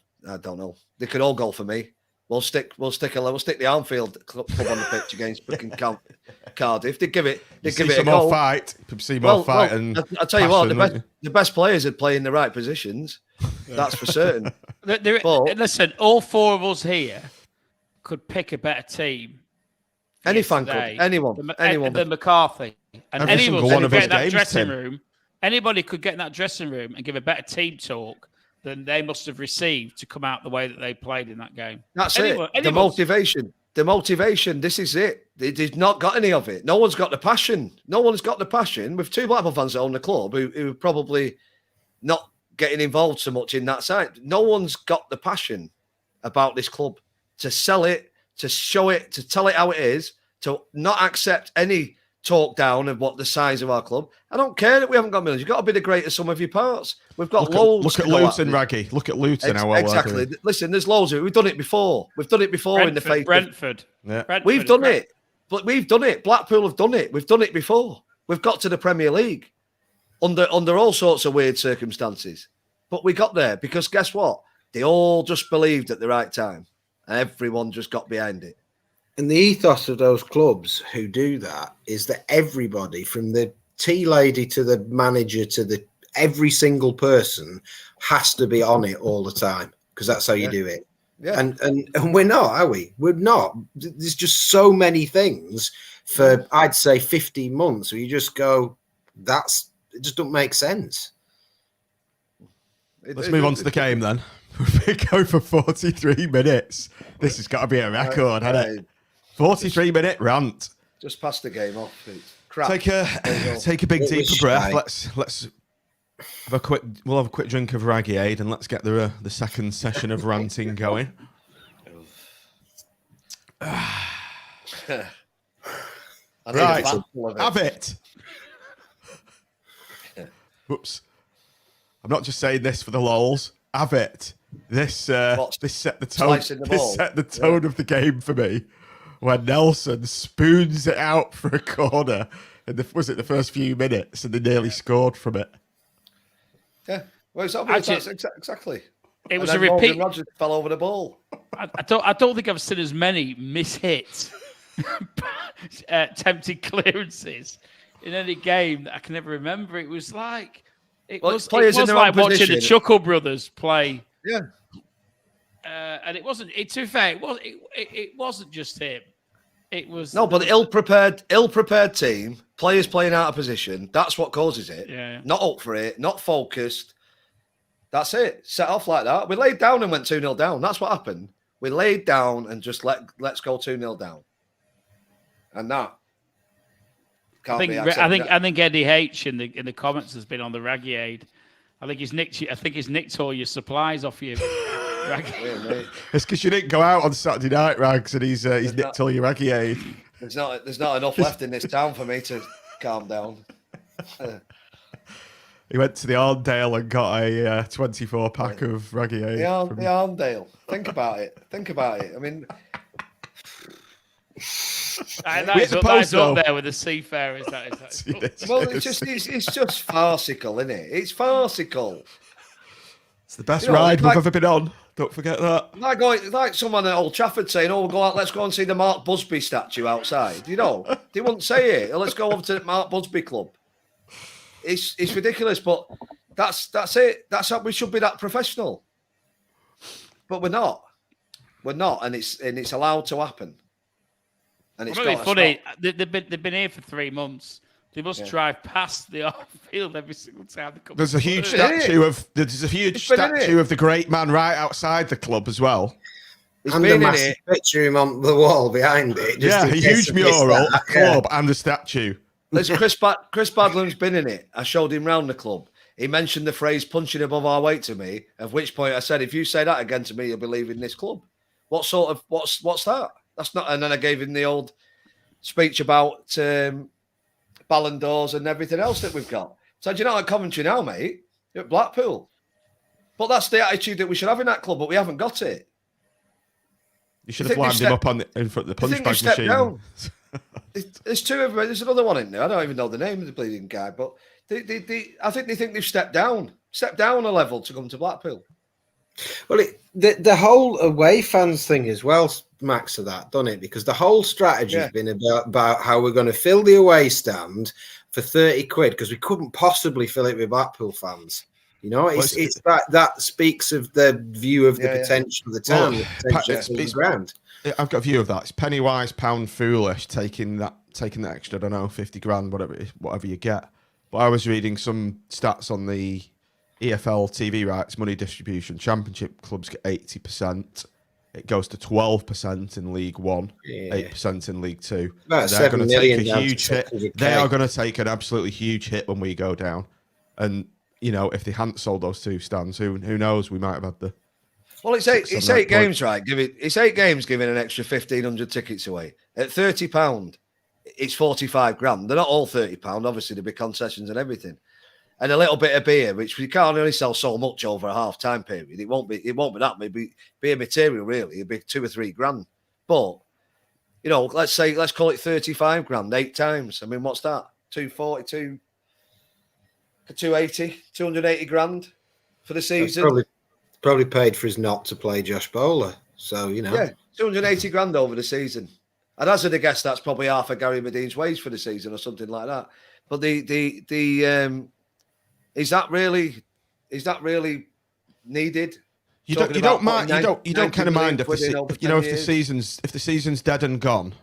don't know. They could all go for me. We'll stick the Armfield club on the pitch against freaking Cardiff. They give it a go. More fight. See more fight. And I'll tell you what, the best players are playing the right positions. That's for certain. Listen, all four of us here could pick a better team. Any fan club, anyone. Than McCarthy. And every single one of us games, anybody could get in that dressing room and give a better team talk than they must have received to come out the way that they played in that game. That's it. The motivation. This is it. They've not got any of it. No one's got the passion. With two Blackpool fans that own the club who are probably not getting involved so much in that side. No one's got the passion about this club to sell it, to show it, to tell it how it is, to not accept any talk down of what the size of our club. I don't care that we haven't got millions. You've got to be the greatest sum of your parts. We've got loads. Look at Luton, Raggy. Look at Luton. Exactly. Listen, there's loads of it. We've done it before. Brentford, in the face. Brentford. We've done it. But we've done it. Blackpool have done it. We've done it before. We've got to the Premier League under all sorts of weird circumstances. But we got there because guess what? They all just believed at the right time. And everyone just got behind it. And the ethos of those clubs who do that is that everybody, from the tea lady to the manager to every single person, has to be on it all the time because that's how you do it. Yeah. And we're not, are we? We're not. There's just so many things for, I'd say, 15 months where you just go, it just don't make sense. Let's move on to the game then. We go for 43 minutes. This has got to be a record, hasn't it? 43-minute rant. Just pass the game off. It's crap. Take a big deeper breath. Let's have a quick. We'll have a quick drink of Raggy Aid and let's get the second session of ranting going. Right, have it. Whoops. I'm not just saying this for the lols. Have it. This set the tone. This set the tone of the game for me. When Nelson spoons it out for a corner, and was it the first few minutes, and they nearly scored from it. Yeah, well, exactly. It was a repeat. Rogers fell over the ball. I don't think I've seen as many mishit, tempted clearances in any game that I can ever remember. It was like it was like watching the Chuckle Brothers play. Yeah. And it wasn't. To be fair, it wasn't just him. It was but the ill-prepared team, players playing out of position. That's what causes it. Yeah. Not up for it, not focused. That's it. Set off like that. We laid down and went 2-0 down. That's what happened. We laid down and just let's go 2-0 down. And that can't be accepted. I think Eddie H in the comments has been on the Raggy Aid. I think he's nicked all your supplies off you. It's because you didn't go out on Saturday night, Rags, and he's nicked all your Raggy Aid. There's not enough left in this town for me to calm down. He went to the Arndale and got a 24-pack of Raggy Aid. The Arndale. Think about it. I mean, that's up there with the seafarers. Well, it's just farcical, isn't it? It's farcical. It's the best ride we've ever been on. Don't forget that. Like someone at Old Trafford saying, "Oh, we'll go out. Let's go and see the Mark Busby statue outside." They wouldn't say it. Let's go over to the Mark Busby Club. It's ridiculous, but that's it. That's how we should be, that professional. But we're not. And it's allowed to happen. And it's really funny. They've been here for 3 months. They must drive past the field every single time they come. There's a huge It's statue of the great man right outside the club as well. He's And been a in massive it. picture of him on the wall behind it. Yeah, a in case huge I missed mural, that. a club, and a statue. Listen, Chris Badlam's been in it. I showed him round the club. He mentioned the phrase "punching above our weight" to me. At which point I said, "If you say that again to me, you'll be leaving this club." What's that? That's not. And then I gave him the old speech about Ballon d'Ors and everything else that we've got. So do you know at Coventry now, mate? You're at Blackpool. But that's the attitude that we should have in that club, but we haven't got it. You should have lined him up in front of the punch bag machine. Down. There's two of them. There's another one in there. I don't even know the name of the bleeding guy, but I think they think they've stepped down a level to come to Blackpool. Well, the whole away fans thing as well, Max, of that, doesn't it? Because the whole strategy has been about how we're going to fill the away stand for 30 quid because we couldn't possibly fill it with Blackpool fans. You know, it's that speaks of the view of the potential of the town, the potential of the ground. I've got a view of that. It's penny wise, pound foolish, taking that extra, I don't know, 50 grand, whatever you get. But I was reading some stats on the EFL TV rights money distribution. Championship clubs get 80%. It goes to 12% in League One, 8% in League Two. They're going to take a huge hit. They are going to take an absolutely huge hit when we go down. And you know, if they hadn't sold those two stands, who knows? We might have had the. Well, it's eight games, right? It's 8 games, giving an extra 1,500 tickets away at £30. It's 45 grand. They're not all £30. Obviously, there'll be concessions and everything, and a little bit of beer, which we can't only sell so much over a half-time period. It won't be that. Maybe beer material really. It'd be 2 or 3 grand. But you know, let's call it 35 grand 8 times. I mean, what's that? 240, 280 grand for the season. Probably paid for his not to play Josh Bowler. So, you know. Yeah, 280 grand over the season. And as I'd guess, that's probably half of Gary Madine's wage for the season or something like that. But is that really needed? You don't mind if the season's dead and gone.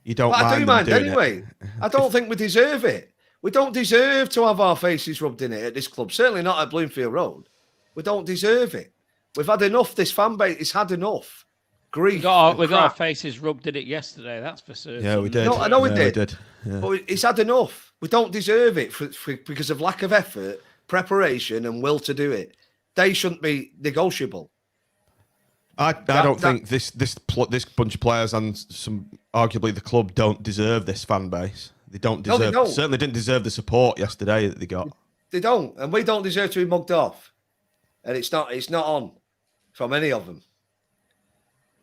You don't mind. I do mind anyway. I don't think we deserve it. We don't deserve to have our faces rubbed in it at this club. Certainly not at Bloomfield Road. We don't deserve it. We've had enough. This fan base has had enough grief. We got our faces rubbed in it yesterday. That's for certain. Yeah, we did. No, I know we did. Yeah. But it's had enough. We don't deserve it because of lack of effort, preparation, and will to do it. They shouldn't be negotiable. I don't think this bunch of players and arguably the club don't deserve this fan base. They don't deserve. No, they don't. Certainly didn't deserve the support yesterday that they got. They don't, and we don't deserve to be mugged off. And it's not on from any of them.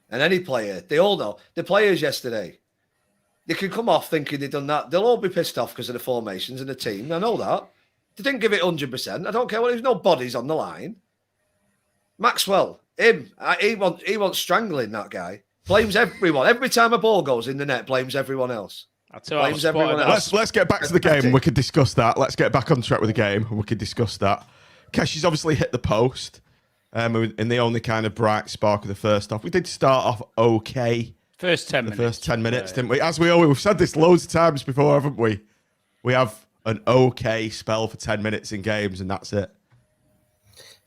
And any player, they all know. The players yesterday, they can come off thinking they've done that. They'll all be pissed off because of the formations and the team. I know that. They didn't give it 100%. I don't care. There's no bodies on the line. Maxwell, he wants strangling, that guy. Blames everyone. Every time a ball goes in the net, blames everyone else. Let's get back to the game and we can discuss that. Let's get back on track with the game and we can discuss that. Keshi's obviously hit the post in the only kind of bright spark of the first half. We did start off okay. First 10 minutes, didn't we? As we've said this loads of times before, haven't we? We have an okay spell for 10 minutes in games and that's it.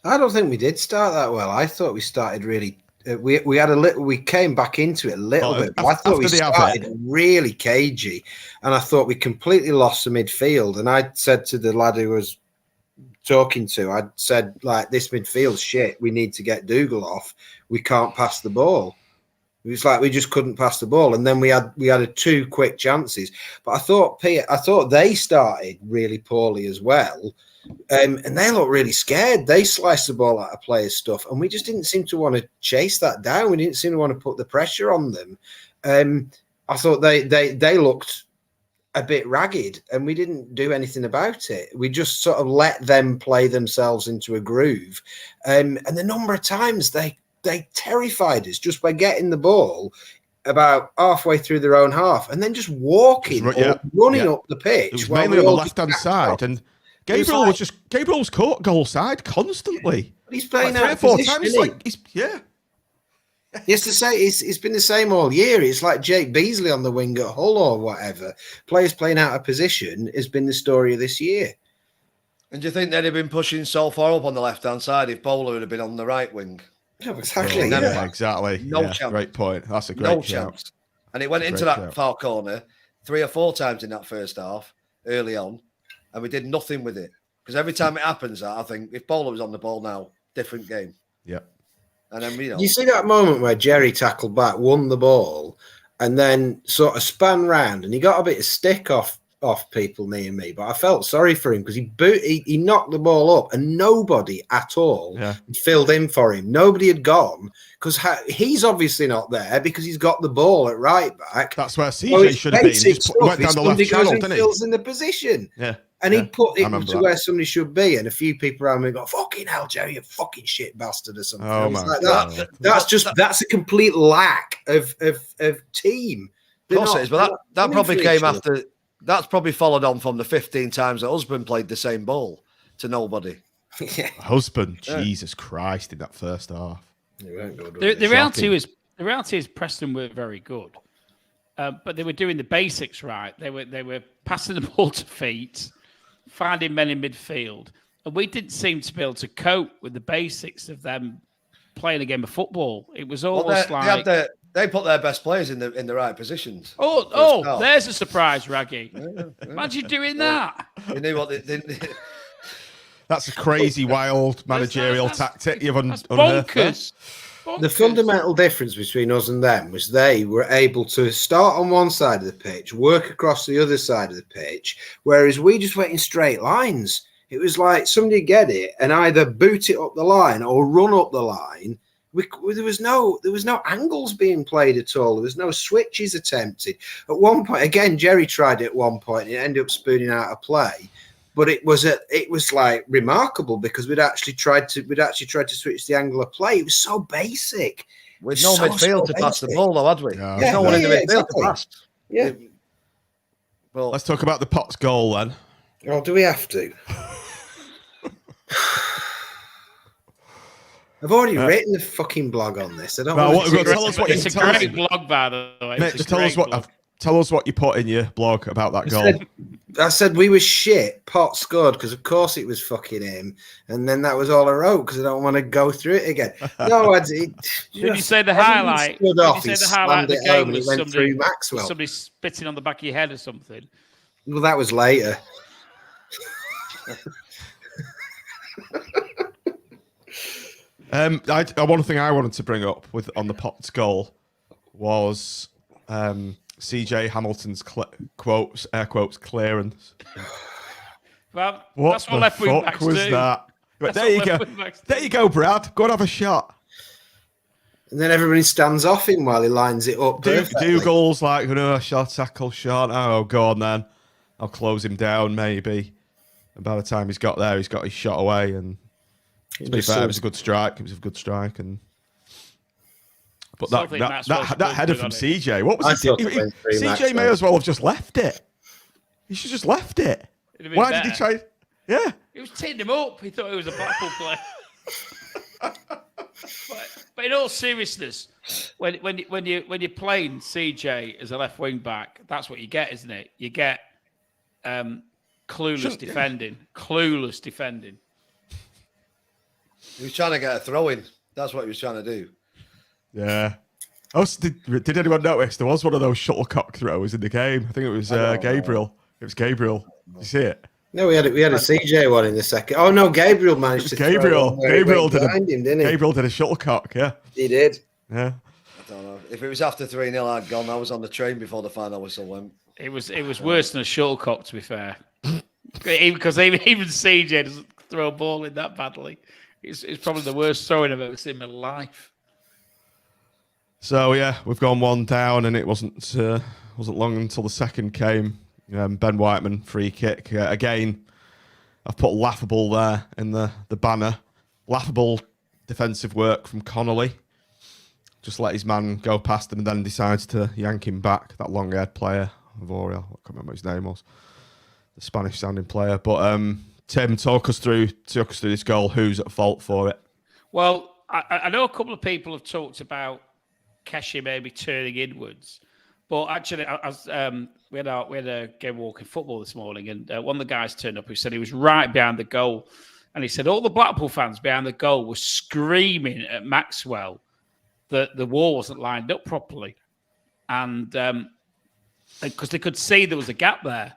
I don't think we did start that well. I thought we started really... We had a little. We came back into it a little bit. But I thought we started really cagey, and I thought we completely lost the midfield. And I said to the lad who was talking to, I said, like, this midfield's shit. We need to get Dougal off. We can't pass the ball. It was like we just couldn't pass the ball. And then we had 2 quick chances. But I thought they started really poorly as well. And they look really scared. They sliced the ball out of players' stuff, and we just didn't seem to want to chase that down. We didn't seem to want to put the pressure on them. I thought they looked a bit ragged, and we didn't do anything about it. We just sort of let them play themselves into a groove. And the number of times they terrified us just by getting the ball about halfway through their own half and then just walking or running up the pitch. It was mainly on the left-hand side, and Gabriel was caught goal side constantly. But he's playing like out of position. Yes, to say it's been the same all year. It's like Jake Beasley on the wing at Hull or whatever. Players playing out of position has been the story of this year. And do you think they'd have been pushing so far up on the left-hand side if Bowler had been on the right wing? Yeah, exactly. Yeah, exactly. No chance. Great point. That's a great chance. And it went into that far corner 3 or 4 times in that first half early on, and we did nothing with it. Because every time it happens, I think if Bowler was on the ball now, different game. Yeah. And then you see that moment where Jerry tackled back, won the ball, and then sort of span round, and he got a bit of stick off people near me, but I felt sorry for him because he knocked the ball up, and nobody at all filled in for him. Nobody had gone because he's obviously not there because he's got the ball at right back. That's where CJ should have been. He just went down the left channel, didn't he? Fills in the position. Yeah. And he put it to where somebody should be, and a few people around me go, "Fucking hell, Jerry, you fucking shit bastard," or something. Oh my like God. That's a complete lack of team. Of course it is, but that probably came after. That's probably followed on from the 15 times that Husband played the same ball to nobody. Yeah. Husband, Jesus Christ, in that first half. The reality is Preston were very good, but they were doing the basics right. They were passing the ball to feet, finding men in midfield, and we didn't seem to be able to cope with the basics of them playing a game of football. It was almost they put their best players in the right positions. There's a surprise, Raggy. Imagine doing that. You knew what they That's a crazy, wild managerial tactic you've unearthed. Bonkers. The fundamental difference between us and them was they were able to start on one side of the pitch, work across the other side of the pitch, whereas we just went in straight lines. It was like somebody get it and either boot it up the line or run up the line. There was no angles being played at all. There was no switches attempted. At one point, again, Jerry tried it at one point and it ended up spooning out of play. But it was like remarkable because we'd actually tried to switch the angle of play. It was so basic. With no midfield to pass the ball, though, had we? Yeah, no one in the midfield to pass. Yeah. Well, let's talk about the Potts goal then. Oh, do we have to? I've already written the fucking blog on this. I don't want to tell us what it's a great blog, by the way. Mate, just tell us what you put in your blog about that goal. I said we were shit. Pot scored because, of course, it was fucking him. And then that was all I wrote because I don't want to go through it again. No, did you say the highlight? Did you say the highlight of the game was somebody spitting on the back of your head or something? Well, that was later. One thing I wanted to bring up on the Potts goal was CJ Hamilton's air quotes clearance. Well, what that's what left wing backs was do. that? But there you go. There you go, Brad. Go and have a shot. And then everybody stands off him while he lines it up. Dougal's like, shot tackle, shot. Oh, go on then. I'll close him down, maybe. And by the time he's got there, he's got his shot away. And to be fair, it was a good strike. But that header from CJ, what was he doing? CJ may as well have just left it. He should have just left it. Why did he try? Yeah. He was teeing him up. He thought it was a Blackpool player. but in all seriousness, when you're playing CJ as a left wing back, that's what you get, isn't it? You get clueless defending. Clueless defending. He was trying to get a throw in. That's what he was trying to do. Yeah. Oh, did anyone notice there was one of those shuttlecock throws in the game? I think it was Gabriel. It was Gabriel. Did you see it? No, we had a CJ one in the second. Oh no, Gabriel managed to Gabriel did behind him, didn't he? Gabriel did a shuttlecock. Yeah, he did. Yeah. I don't know. If it was after 3-0, I'd gone. I was on the train before the final whistle went. It was worse than a shuttlecock, to be fair. Because even CJ doesn't throw a ball in that badly. It's probably the worst throwing I've ever seen in my life. So yeah, we've gone one down, and it wasn't long until the second came. Ben Whiteman free kick again. I've put laughable there in the banner. Laughable defensive work from Connolly. Just let his man go past him, and then decides to yank him back. That long-haired player, Avoria, I can't remember what his name was. The Spanish-sounding player, but Tim, talk us through this goal. Who's at fault for it? Well, I know a couple of people have talked about Keshi maybe turning inwards. But actually, we had a game walking football this morning, and one of the guys turned up who said he was right behind the goal. And he said all the Blackpool fans behind the goal were screaming at Maxwell that the wall wasn't lined up properly. And because they could see there was a gap there.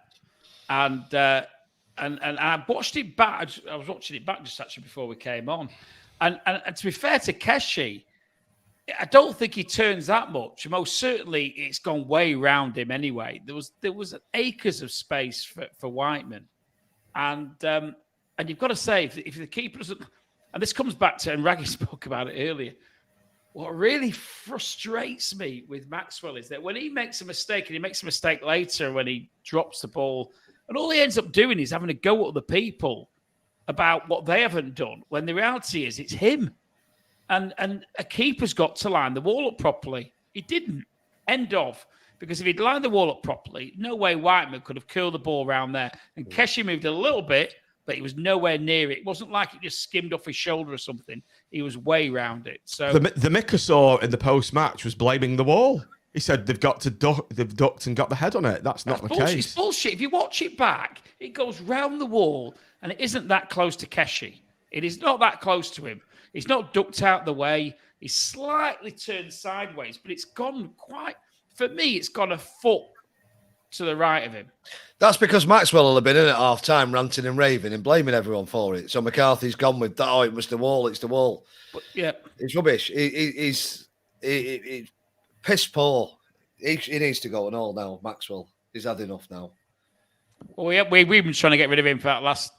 And I watched it back. I was watching it back just actually before we came on. And to be fair to Keshi, I don't think he turns that much. Most certainly, it's gone way round him anyway. There was acres of space for Whiteman, and you've got to say if the keeper doesn't, and this comes back to, and Raggy spoke about it earlier. What really frustrates me with Maxwell is that when he makes a mistake, and he makes a mistake later when he drops the ball, and all he ends up doing is having to go at other people about what they haven't done. When the reality is, it's him. And a keeper's got to line the wall up properly. He didn't. End of. Because if he'd lined the wall up properly, no way Whiteman could have curled the ball around there. And Keshi moved a little bit, but he was nowhere near it. It wasn't like it just skimmed off his shoulder or something. He was way round it. So the Mick I saw in the post-match was blaming the wall. He said they've ducked and got the head on it. That's not the case. It's bullshit. If you watch it back, it goes round the wall, and it isn't that close to Keshi. It is not that close to him. He's not ducked out the way. He's slightly turned sideways, but it's gone for me, it's gone a foot to the right of him. That's because Maxwell will have been in at half time ranting and raving and blaming everyone for it. So McCarthy's gone with that. Oh, it was the wall. It's the wall. But, yeah. It's rubbish. He's piss poor. He needs to go and all now, Maxwell. He's had enough now. Well, we've been trying to get rid of him for that last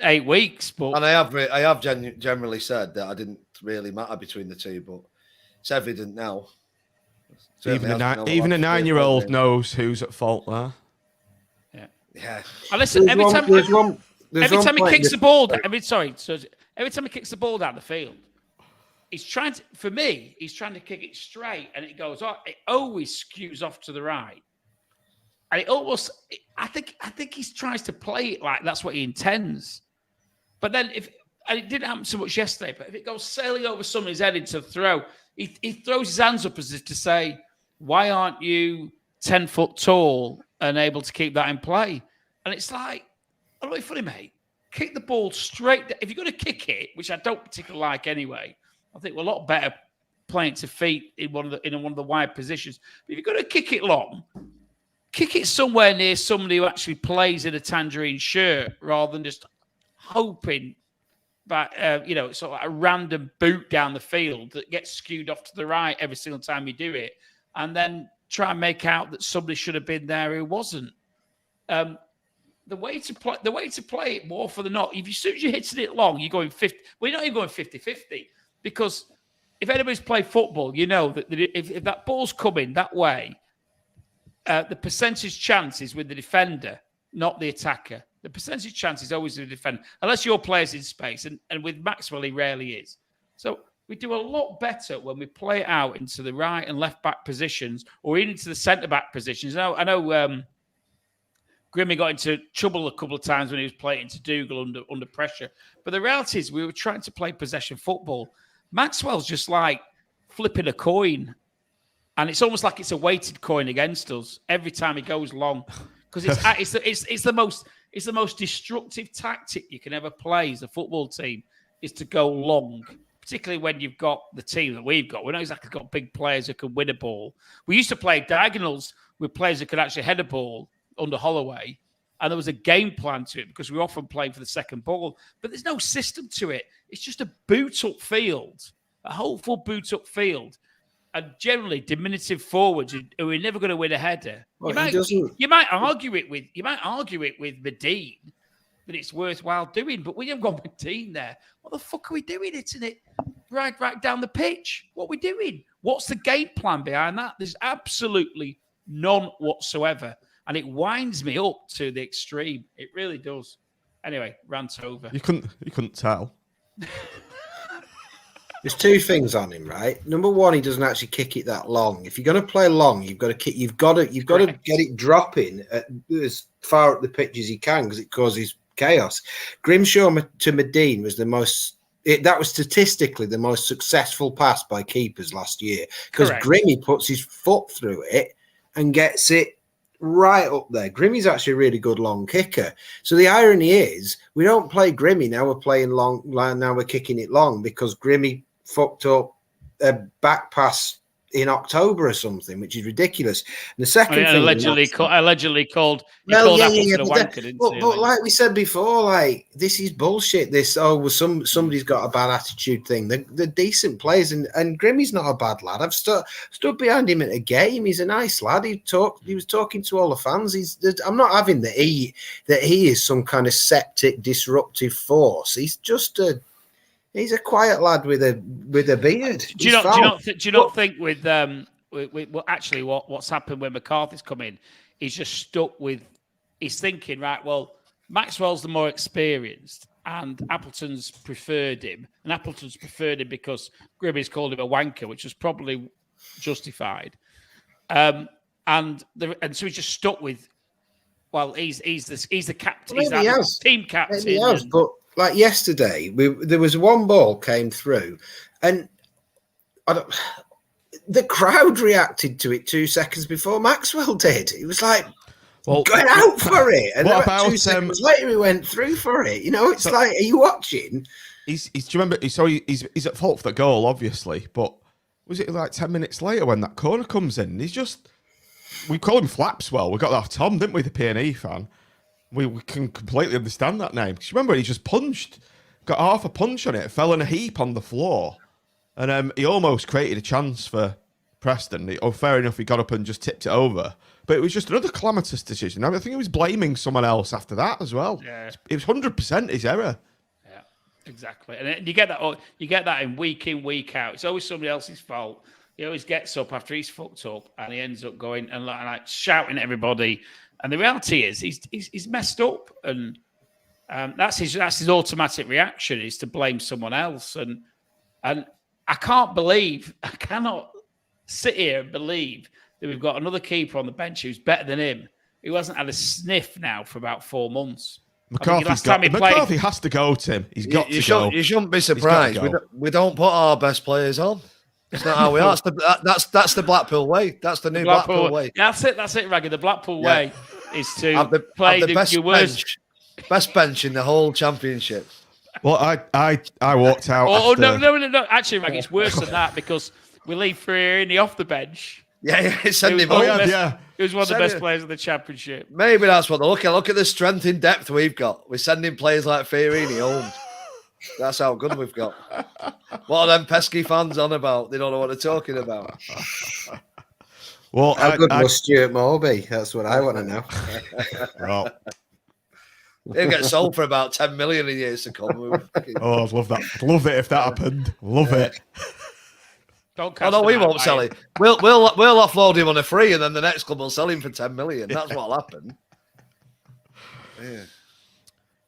8 weeks, but and I have generally said that I didn't really matter between the two, but it's evident now. Even a 9-year-old knows who's at fault there. Yeah. And listen, every time he kicks the ball down, every time he kicks the ball down the field, he's trying to kick it straight, and it goes off. It always skews off to the right. And it almost, I think he tries to play it like that's what he intends. But then and it didn't happen so much yesterday, but if it goes sailing over somebody's head into the throw, he throws his hands up as if to say, why aren't you 10 foot tall and able to keep that in play? And it's like, I'm not funny, mate. Kick the ball straight. If you're going to kick it, which I don't particularly like anyway, I think we're a lot better playing to feet in one of the wide positions. But if you're going to kick it long, kick it somewhere near somebody who actually plays in a tangerine shirt rather than just hoping that, sort of a random boot down the field that gets skewed off to the right every single time you do it, and then try and make out that somebody should have been there who wasn't. The way to play it more for the not, as soon as you're hitting it long, you're going 50. Well, you're not even going 50-50, because if anybody's played football, you know that if that ball's coming that way, the percentage chance is with the defender, not the attacker. The percentage chance is always with the defender, unless your player's in space. And with Maxwell, he rarely is. So we do a lot better when we play it out into the right and left back positions, or even into the centre back positions. I know Grimmy got into trouble a couple of times when he was playing to Dougal under pressure. But the reality is we were trying to play possession football. Maxwell's just like flipping a coin. And it's almost like it's a weighted coin against us every time he goes long, because it's the most destructive tactic you can ever play as a football team, is to go long, particularly when you've got the team that we've got. We're not exactly got big players who can win a ball. We used to play diagonals with players who could actually head a ball under Holloway, and there was a game plan to it because we were often playing for the second ball. But there's no system to it. It's just a boot-up field, a hopeful boot-up field. And generally diminutive forwards who are never going to win a header. Well, you might argue it with Medine that it's worthwhile doing, but we haven't got Medine there. What the fuck are we doing, hitting it right down the pitch? What are we doing? What's the game plan behind that? There's absolutely none whatsoever, and it winds me up to the extreme. It really does. Anyway, rant over. You couldn't tell. There's two things on him, right? Number one, he doesn't actually kick it that long. If you're going to play long, you've got to kick. You've got to get it dropping as far up the pitch as you can, because it causes chaos. Grimshaw to Medine was the most That was statistically the most successful pass by keepers last year because Correct. Grimmy puts his foot through it and gets it right up there. Grimmy's actually a really good long kicker. So the irony is we don't play Grimmy now. We're playing long. Now we're kicking it long because Grimmy fucked up a back pass in October or something, which is ridiculous. And the second thing, allegedly called Appleton a wanker, didn't he? But like we said before, like this is bullshit. This somebody's got a bad attitude thing. They're decent players, and Grimmy's not a bad lad. I've stood behind him at a game. He's a nice lad. He was talking to all the fans. I'm not having that he is some kind of septic disruptive force. He's just he's a quiet lad with a beard. Do you not think with well, actually what's happened when McCarthy's come in? He's just stuck with. He's thinking, right? Well, Maxwell's the more experienced, and Appleton's preferred him, because Grimmy's called him a wanker, which was probably justified. And so he's just stuck with. Well, he's the captain. He's the team captain. Maybe he has, but. Like yesterday, there was one ball came through, and the crowd reacted to it 2 seconds before Maxwell did. It was like, going out for it. And what about 2 seconds later, he went through for it. You know, it's like, are you watching? Do you remember? So he's at fault for the goal, obviously, but was it like 10 minutes later when that corner comes in? We call him Flapswell. We got that off Tom, didn't we, the PNE fan? We can completely understand that name. Because remember, he just got half a punch on it, fell in a heap on the floor. And he almost created a chance for Preston. Fair enough, he got up and just tipped it over. But it was just another calamitous decision. I think he was blaming someone else after that as well. Yeah. It was 100% his error. Yeah, exactly. And you get that in, week out. It's always somebody else's fault. He always gets up after he's fucked up, and he ends up going and like shouting at everybody. And the reality is, he's messed up, and that's his automatic reaction is to blame someone else. And I cannot sit here and believe that we've got another keeper on the bench who's better than him, who hasn't had a sniff now for about 4 months. McCarthy has to go, Tim. He's got to go. You shouldn't be surprised. We don't put our best players on. It's not how we are. That's the Blackpool way. That's the new Blackpool way. That's it, Raggy. The Blackpool way is to play the best bench in the whole championship. Well, I walked out. No. Actually, Raggy, it's worse than that because we leave Ferrini off the bench. Yeah, send him home. He was one of the best players in the championship. Maybe that's what they're looking at. Look at the strength in depth we've got. We're sending players like Ferrini home. That's how good we've got. What are them pesky fans on about? They don't know what they're talking about. Well, how good was Stuart Morby? That's what I want to know. Well, he'll get sold for about 10 million in years to come. I'd love that. I'd love it if that happened. Love it. We won't sell it. We'll offload him on a free, and then the next club will sell him for 10 million. That's what'll happen. Yeah.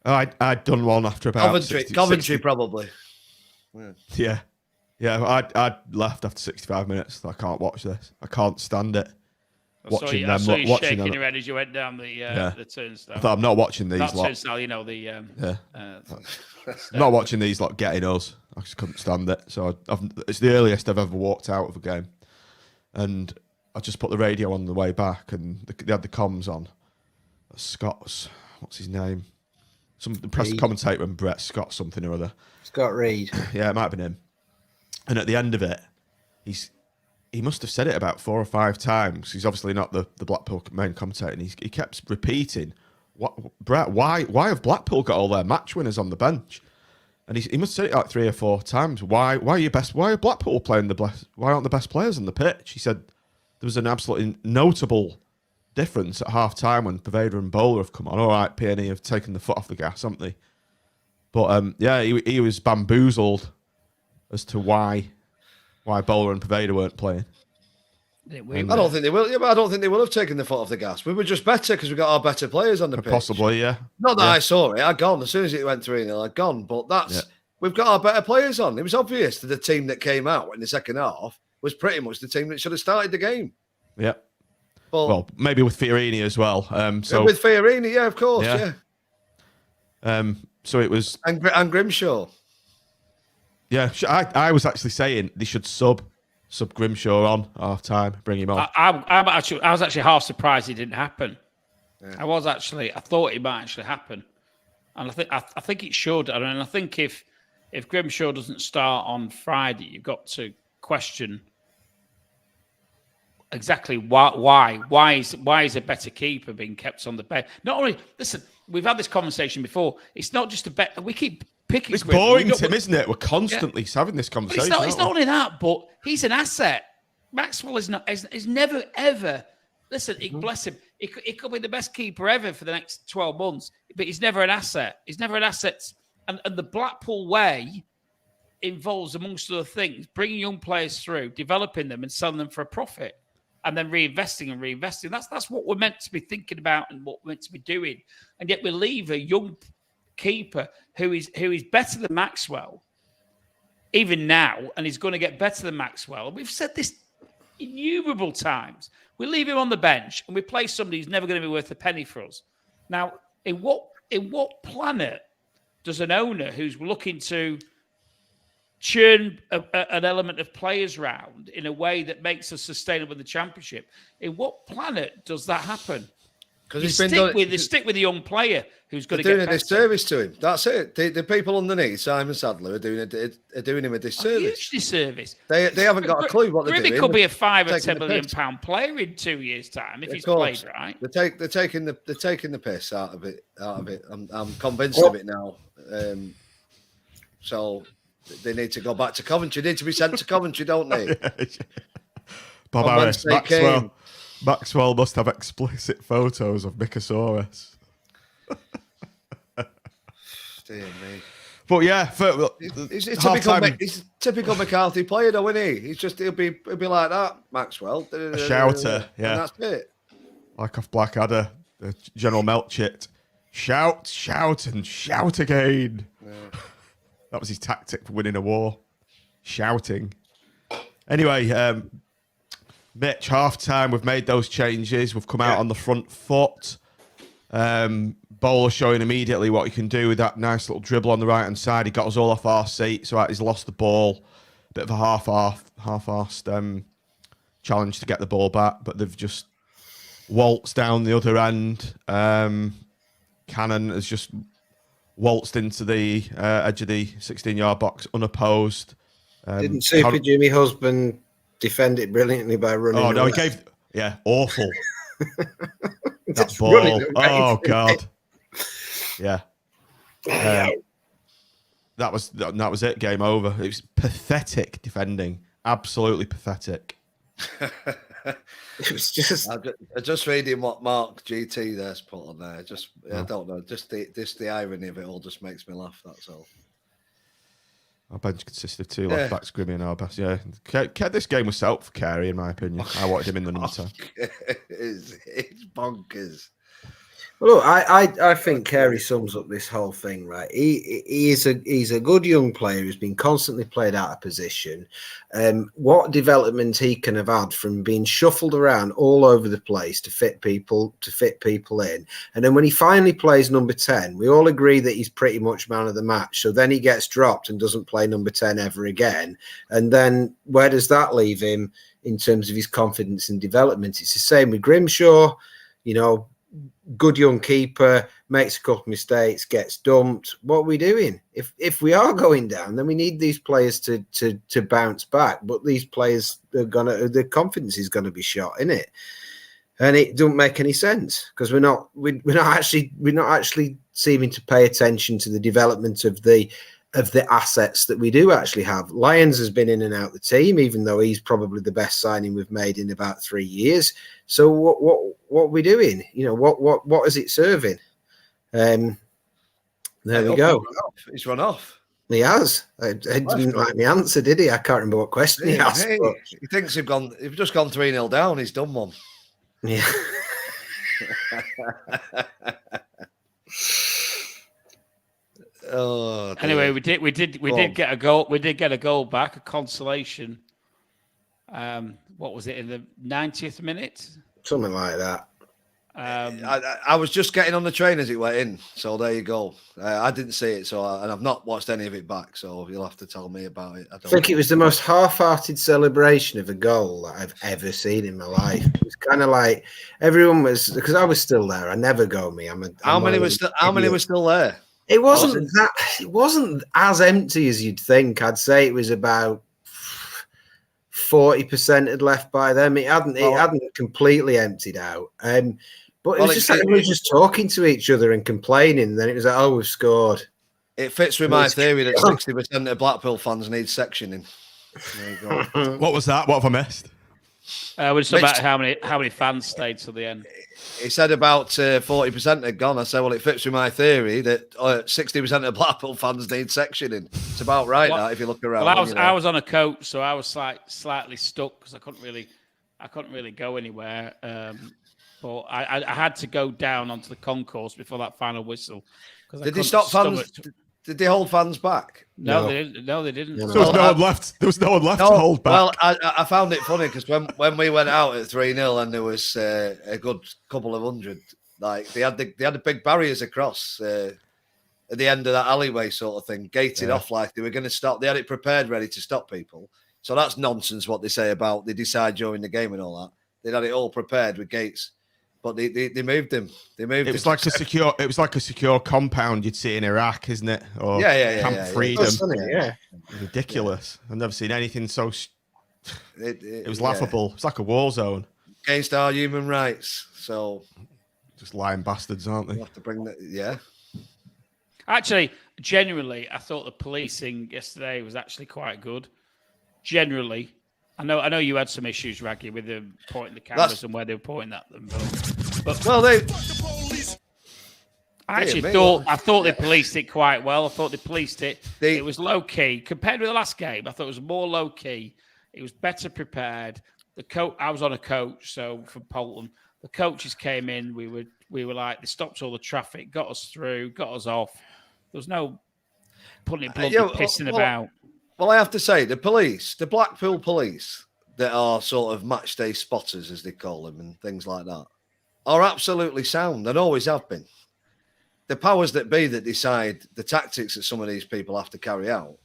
I'd done one after about Coventry probably. Yeah. I'd left after 65 minutes. I can't watch this. I can't stand it. I saw you shaking your head as you went down the turnstile. I thought I'm not watching these. Not turnstile, I'm not watching these getting us. I just couldn't stand it. So it's the earliest I've ever walked out of a game, and I just put the radio on the way back, and they had the comms on. Scott's, what's his name? The press commentator and Brett Scott something or other. Scott Reed. Yeah, it might have been him. And at the end of it, he must have said it about 4 or 5 times. He's obviously not the Blackpool main commentator, and he kept repeating, Brett, why have Blackpool got all their match winners on the bench? And he must have said it like 3 or 4 times. Why are Blackpool playing why aren't the best players on the pitch? He said there was an absolutely notable difference at half time when Paveda and Bowler have come on. All right, PNE have taken the foot off the gas, haven't they? But he was bamboozled as to why Bowler and Paveda weren't playing. I don't think they will. Yeah, but I don't think they will have taken the foot off the gas. We were just better because we got our better players on the pitch. Possibly, yeah. Not that I saw it. I'd gone as soon as it went 3-0. I'd gone. But we've got our better players on. It was obvious that the team that came out in the second half was pretty much the team that should have started the game. Yeah. Well, maybe with Fiorini as well. With Fiorini, yeah, of course, yeah. So it was... And Grimshaw. Yeah, I was actually saying they should sub Grimshaw on half time, bring him on. I was actually half surprised it didn't happen. Yeah. I thought it might actually happen, and I think it should. And I think if Grimshaw doesn't start on Friday, you've got to question exactly why is a better keeper being kept on the bench. Not only listen, we've had this conversation before. It's not just a bet. We keep picking. It's boring, Tim, isn't it? We're constantly having this conversation. It's not only that, but he's an asset. Maxwell is never ever. Listen, bless him. He could be the best keeper ever for the next 12 months, but he's never an asset. He's never an asset. And the Blackpool way involves, amongst other things, bringing young players through, developing them and selling them for a profit, and then reinvesting. That's what we're meant to be thinking about and what we're meant to be doing. And yet we leave a young keeper who is better than Maxwell, even now, and he's going to get better than Maxwell. We've said this innumerable times. We leave him on the bench and we play somebody who's never going to be worth a penny for us. Now, in what planet does an owner who's looking to churn an element of players round in a way that makes us sustainable in the Championship, in what planet does that happen? Because they stick with the young player who's going to get doing a disservice to him. That's it. The people underneath, Simon Sadler, are doing him a disservice. A huge disservice. They haven't got a clue what they're doing. Grimmy could be a £5 or £10 million player in 2 years' time if he's played right. They're taking the piss out of it. I'm convinced of it now. So they need to go back to Coventry. They need to be sent to Coventry, don't they? Bob Harris, Maxwell must have explicit photos of Mikasaurus. Dear me. But yeah, he's typical McCarthy player, though, isn't he? He'll be like that, Maxwell. A shouter, yeah. And that's it. Like off Blackadder, the General Melchit. Shout, and shout again. Yeah. That was his tactic for winning a war. Shouting. Anyway, Mitch, half time, we've made those changes. We've come out on the front foot. Bowler showing immediately what he can do with that nice little dribble on the right-hand side. He got us all off our seats. Right, he's lost the ball. Bit of a half-arsed challenge to get the ball back, but they've just waltzed down the other end. Cannon has just waltzed into the edge of the 16-yard box unopposed. Didn't Super Jimmy Husband defend it brilliantly by running away? No, he gave... Yeah, awful. That ball. Oh, God. Yeah. That was it. Game over. It was pathetic defending. Absolutely pathetic. It was just... I'm just reading what Mark GT there's put on there. I don't know. Just the irony of it all just makes me laugh. That's all. Our bench consists of two left backs, Grimmy and Arbas. Yeah, this game was set up for Carey, in my opinion. I wanted him in the number 10. It's bonkers. Well, look, I think Carey sums up this whole thing, right? He's a good young player who's been constantly played out of position. What development he can have had from being shuffled around all over the place to fit people in, and then when he finally plays number 10, we all agree that he's pretty much man of the match. So then he gets dropped and doesn't play number 10 ever again. And then where does that leave him in terms of his confidence and development? It's the same with Grimshaw, good young keeper, makes a couple of mistakes, gets dumped. What are we doing? If we are going down, then we need these players to bounce back. But these players their confidence is gonna be shot, isn't it? And it don't make any sense because we're not actually seeming to pay attention to the development of the assets that we do actually have. Lyons has been in and out the team, even though he's probably the best signing we've made in about 3 years. So what are we doing? What is it serving? There we go. He's run off. He has. I didn't like the answer, did he? I can't remember what question he asked. Hey, he thinks they've just gone 3-0 down. He's done one. Yeah. Oh, anyway, we did get a goal. We did get a goal back, a consolation. What was it in the 90th minute? Something like that. I was just getting on the train as it went in, so there you go. I didn't see it, and I've not watched any of it back, so you'll have to tell me about it. I think it was the most half-hearted celebration of a goal that I've ever seen in my life. It was kind of like everyone was, because I was still there. I never go me. How many were still there? It wasn't as empty as you'd think. I'd say it was about 40% had left by them. It hadn't completely emptied out. But it was just like we were just talking to each other and complaining. And then it was like, oh, we've scored. It fits with my theory that 60% of Blackpool fans need sectioning. There you go. What was that? What have I missed? We're just about how many fans stayed till the end. He said about 40% had gone. I said, well, it fits with my theory that 60% of Blackpool fans need sectioning. It's about right now if you look around. Well, I was on a coach, so I was slightly stuck because I couldn't really go anywhere. But I had to go down onto the concourse before that final whistle. Did they stop fans? Did they hold fans back? No, they didn't. No, they didn't. There was no one left. There was no one left to hold back. Well, I found it funny because when we went out at 3-0 and there was a good couple of hundred, like they had the big barriers across at the end of that alleyway sort of thing, gated off like they were going to stop. They had it prepared, ready to stop people. So that's nonsense what they say about they decide during the game and all that. They had it all prepared with gates. But they moved him. It was like a secure compound you'd see in Iraq, isn't it? Or Camp Freedom. Yeah. Ridiculous. I've never seen anything so. It was laughable. It's like a war zone against our human rights. So just lying bastards, aren't they? We'll have to bring that. Yeah. Actually, genuinely, I thought the policing yesterday was actually quite good. Generally. I know you had some issues, Raggy, with them pointing the cameras and where they were pointing at them. But I thought they policed it quite well. I thought they policed it. It was low key compared with the last game. I thought it was more low key. It was better prepared. I was on a coach, so from Polton, the coaches came in. We were like, they stopped all the traffic, got us through, got us off. There was no putting it bluntly pissing about. Well, I have to say, the Blackpool police, that are sort of match day spotters, as they call them, and things like that, are absolutely sound and always have been. The powers that be that decide the tactics that some of these people have to carry out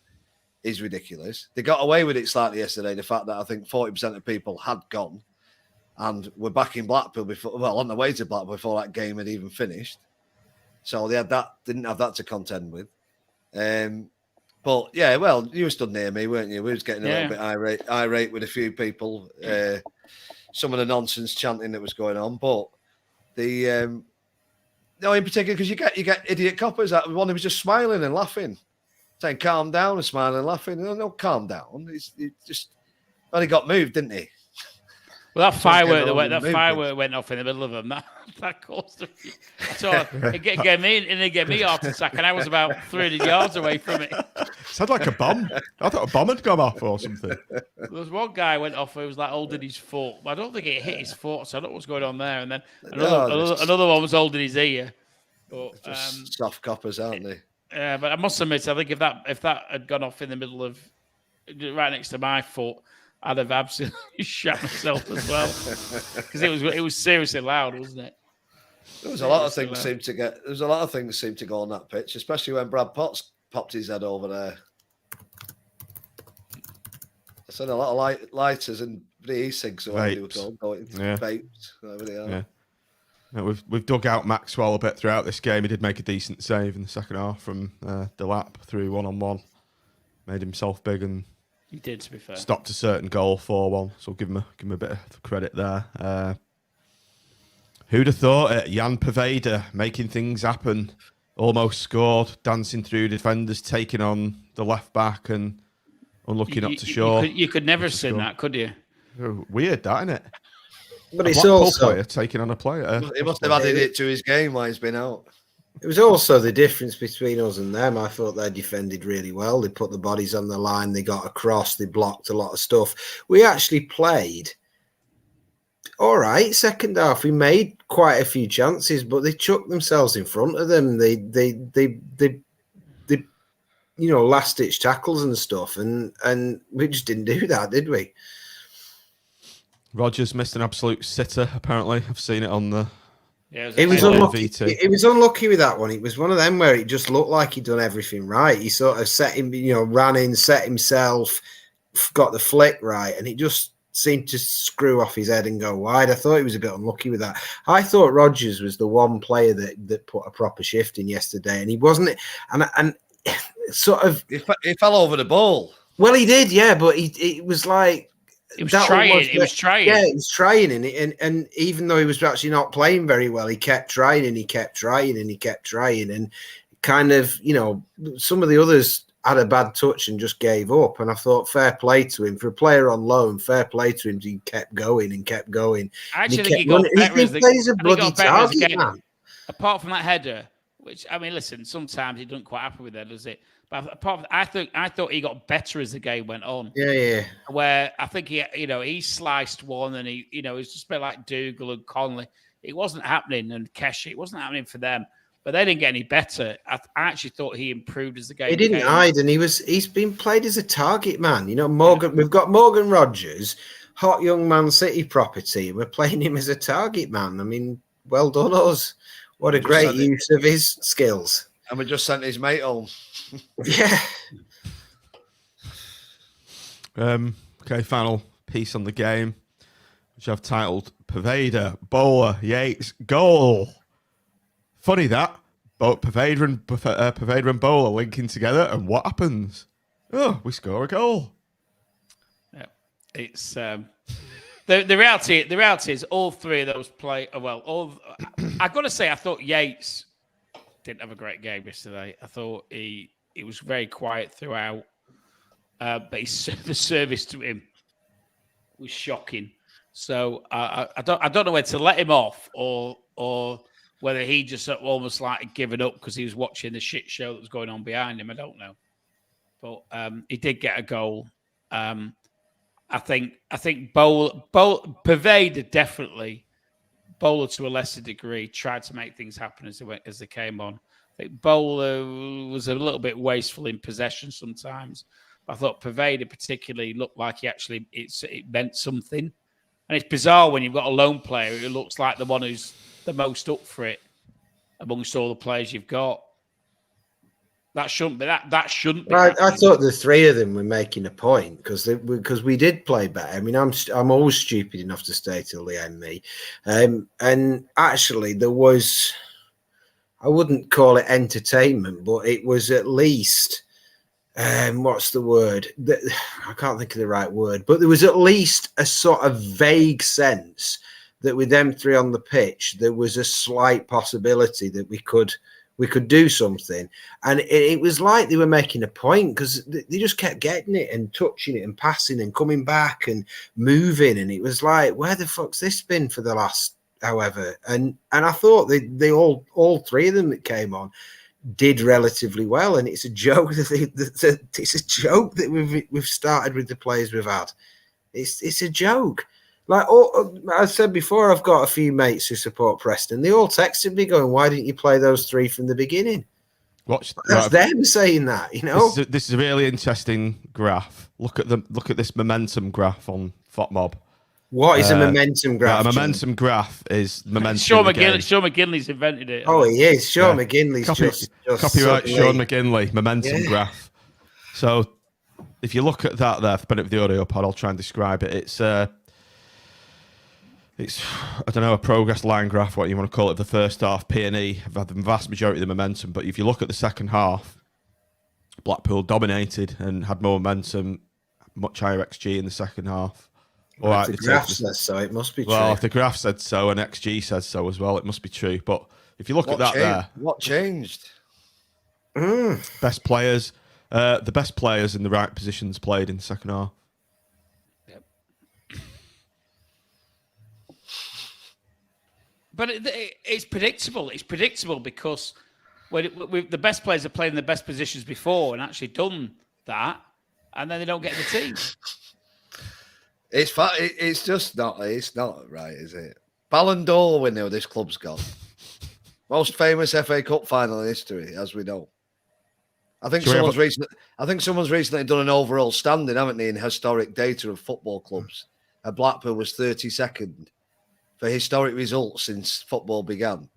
is ridiculous. They got away with it slightly yesterday, the fact that I think 40% of people had gone and were back in Blackpool on the way to Blackpool before that game had even finished. So they didn't have that to contend with. But yeah, well, you stood near me, weren't you? We was getting a little bit irate with a few people. Some of the nonsense chanting that was going on, but in particular, because you get idiot coppers. That one who was just smiling and laughing, saying "calm down" and smiling and laughing. No, calm down. He just only got moved, didn't he? Well, that firework went off in the middle of them. That caused a few. So it gave me heart attack, and I was about 300 yards away from it. It sounded like a bomb. I thought a bomb had gone off or something. There was one guy went off who was like holding his foot. I don't think it hit his foot, so I don't know what's going on there. And then another one was holding his ear. But, just soft coppers, aren't they? Yeah, but I must admit, I think if that had gone off in the middle of right next to my foot, I'd have absolutely shat myself as well, because it was seriously loud, wasn't it? There was a lot of things seemed to get. There's a lot of things seemed to go on that pitch, especially when Brad Potts popped his head over there. I said a lot of lighters and e-cigs or whatever they were called, vapes, whatever they are. Yeah, we've dug out Maxwell a bit throughout this game. He did make a decent save in the second half from the lap through 1-on-1. Made himself big and. He did, to be fair. Stopped a certain goal 4-1, so give him a bit of credit there. Who'd have thought it? Jan Pervader making things happen, almost scored, dancing through defenders, taking on the left back and unlucky not to show. You could never have seen that, could you? Weird, that, isn't it? But it's also player taking on a player. He must have added it to his game while he's been out. It was also the difference between us and them. I thought they defended really well. They put the bodies on the line. They got across. They blocked a lot of stuff. We actually played all right. Second half, we made quite a few chances, but they chucked themselves in front of them. They last ditch tackles and stuff, and we just didn't do that, did we? Rodgers missed an absolute sitter. Apparently, I've seen it on the Yeah, it was Slow unlucky. VT. It was unlucky with that one. It was one of them where it just looked like he'd done everything right. He sort of ran in, set himself, got the flick right, and it just seemed to screw off his head and go wide. I thought he was a bit unlucky with that. I thought Rodgers was the one player that put a proper shift in yesterday, and he wasn't. And sort of, he fell over the ball. Well, he did, yeah, but it was like. He was trying. He was trying. Yeah, he was trying, and even though he was actually not playing very well, he kept trying and he kept trying and he kept trying, and kind of, some of the others had a bad touch and just gave up. And I thought, fair play to him for a player on loan. Fair play to him. He kept going and kept going. I actually think he got better as a bloody target, man. Apart from that header, which listen, sometimes he doesn't quite happy with that, does it? But apart from I thought he got better as the game went on. Yeah. Where I think he sliced one, and it was just a bit like Dougal and Conley. It wasn't happening, and Keshe, it wasn't happening for them. But they didn't get any better. I actually thought he improved as the game. He didn't hide, and he's been played as a target man. Morgan. We've got Morgan Rodgers, hot young Man City property, and we're playing him as a target man. I mean, well done us. What a great use of his skills. And we just sent his mate home. Yeah. Okay, final piece on the game, which I've titled Pervader, Bowler, Yates, Goal. Funny that, but Pervader and Bowler linking together, and what happens? Oh, we score a goal. Yeah, it's the reality. The reality is all three of those play well. I've got to say, I thought Yates didn't have a great game yesterday. I thought he was very quiet throughout, but the service to him was shocking. So I don't know whether to let him off or whether he just almost like given up because he was watching the shit show that was going on behind him. I don't know, but he did get a goal. I think Pervader definitely. Bowler to a lesser degree tried to make things happen as they came on. I think Bowler was a little bit wasteful in possession sometimes. But I thought Pervader particularly looked like it meant something. And it's bizarre when you've got a lone player who looks like the one who's the most up for it amongst all the players you've got. That shouldn't be that shouldn't be. I thought the three of them were making a point because we did play better. I mean, I'm always stupid enough to stay till the end, me. And actually, there was, I wouldn't call it entertainment, but it was at least, what's the word? I can't think of the right word, but there was at least a sort of vague sense that with them three on the pitch, there was a slight possibility that we could do something. And it was like they were making a point because they just kept getting it and touching it and passing and coming back and moving. And it was like, where the fuck's this been for the last however? And I thought they all three of them that came on did relatively well. And it's a joke it's a joke that we've started with the players we've had. It's a joke. Like I said before, I've got a few mates who support Preston. They all texted me going, "Why didn't you play those three from the beginning?" That's them saying that, This is a really interesting graph. Look at this momentum graph on FOTMob. What is a momentum graph? A momentum graph is momentum. Sean McGinley's invented it. Oh, he is. Sean McGinley's just copyright Sean McGinley momentum graph. So if you look at that there, for the benefit of the audio pod, I'll try and describe it. It's I don't know, a progress line graph, what you want to call it. The first half, PNE have had the vast majority of the momentum, but if you look at the second half, Blackpool dominated and had more momentum, much higher XG in the second half. All right, the graph says so, it must be true. Well, if the graph said so and XG says so as well, it must be true. But if you look at that there, what changed? Best players, the best players in the right positions played in the second half. But it's predictable. It's predictable because the best players have played in the best positions before and actually done that, and then they don't get in the team. It's just not. It's not right, is it? Ballon d'Or winner this club's got. Most famous FA Cup final in history, as we know. I think someone's recently done an overall standing, haven't they, in historic data of football clubs. Blackpool was 32nd. for historic results since football began.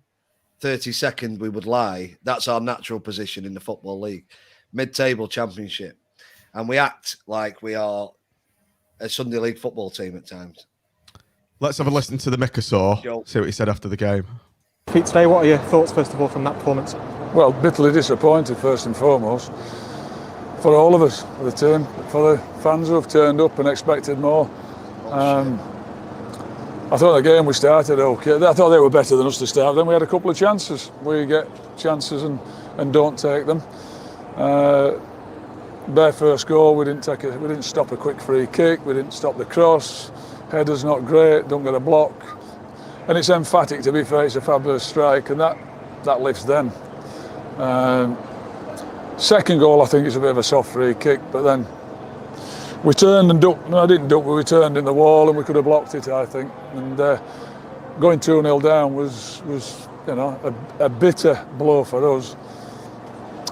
32nd, we would lie. That's our natural position in the Football League. Mid-table championship. And we act like we are a Sunday League football team at times. Let's have a listen to the Mikasaw, see what he said after the game. Pete, today, what are your thoughts, first of all, from that performance? Well, bitterly disappointed, first and foremost, for all of us, for the team, for the fans who have turned up and expected more. I thought the game we started okay. I thought they were better than us to start. Then we had a couple of chances. We get chances and don't take them. Their first goal, we didn't stop a quick free kick. We didn't stop the cross. Header's not great. Don't get a block. And it's emphatic, to be fair. It's a fabulous strike, and that lifts them. Second goal, I think, is a bit of a soft free kick, but then we turned and ducked. No, I didn't duck, but we turned in the wall and we could have blocked it, I think. And going 2-0 down was a bitter blow for us.